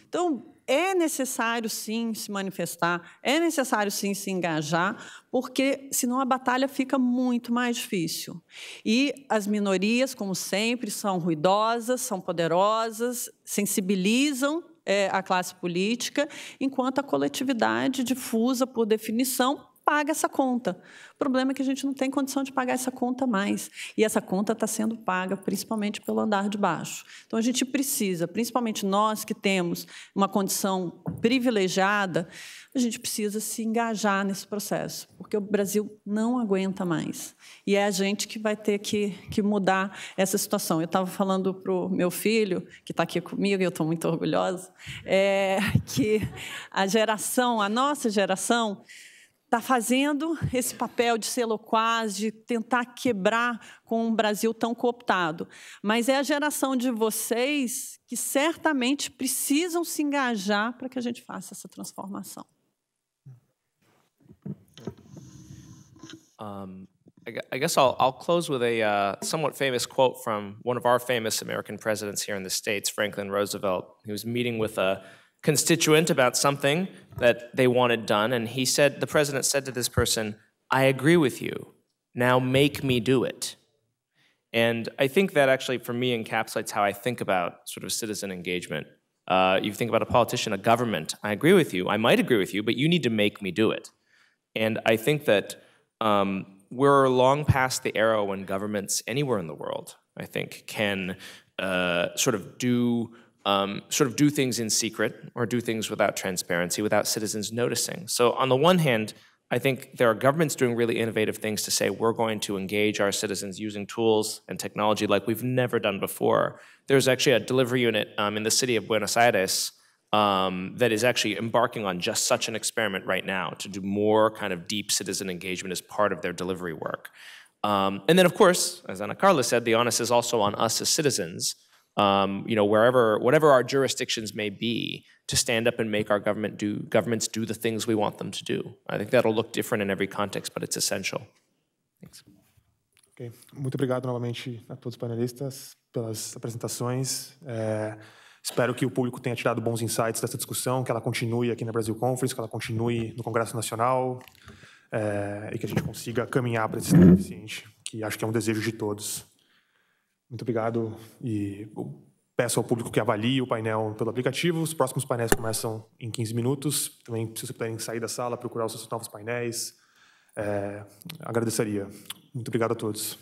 Então, é necessário, sim, se manifestar, é necessário, sim, se engajar, porque, senão, a batalha fica muito mais difícil. E as minorias, como sempre, são ruidosas, são poderosas, sensibilizam a classe política, enquanto a coletividade difusa, por definição, paga essa conta. O problema é que a gente não tem condição de pagar essa conta mais. E essa conta está sendo paga principalmente pelo andar de baixo. Então, a gente precisa, principalmente nós que temos uma condição privilegiada, a gente precisa se engajar nesse processo, porque o Brasil não aguenta mais. E é a gente que vai ter que mudar essa situação. Eu estava falando para o meu filho, que está aqui comigo, e eu estou muito orgulhosa, que a nossa geração, está fazendo esse papel de ser loquaz, de tentar quebrar com um Brasil tão cooptado. Mas é a geração de vocês que certamente precisam se engajar para que a gente faça essa transformação. I guess I'll close with a somewhat famous quote from one of our famous American presidents here in the States, Franklin Roosevelt. He was meeting with a constituent about something that they wanted done, and the president said to this person, "I agree with you, now make me do it." And I think that actually, for me, encapsulates how I think about sort of citizen engagement. You think about a politician, a government, I agree with you, I might agree with you, but you need to make me do it. And I think that we're long past the era when governments anywhere in the world, I think, can sort of do things in secret or do things without transparency, without citizens noticing. So on the one hand, I think there are governments doing really innovative things to say we're going to engage our citizens using tools and technology like we've never done before. There's actually a delivery unit in the city of Buenos Aires that is actually embarking on just such an experiment right now to do more kind of deep citizen engagement as part of their delivery work. And then, of course, as Ana Carla said, the onus is also on us as citizens, whatever our jurisdictions may be, to stand up and make our governments do the things we want them to do. I think that'll look different in every context, but it's essential. Thanks. Okay. Muito obrigado novamente a todos os panelistas pelas apresentações. Espero que o público tenha tirado bons insights dessa discussão, que ela continue aqui na Brasil Conference, que ela continue no Congresso Nacional, e que a gente consiga caminhar para esse sistema eficiente, que acho que é um desejo de todos. Muito obrigado e peço ao público que avalie o painel pelo aplicativo. Os próximos painéis começam em 15 minutos. Também, se vocês puderem sair da sala, procurar os seus novos painéis, agradeceria. Muito obrigado a todos.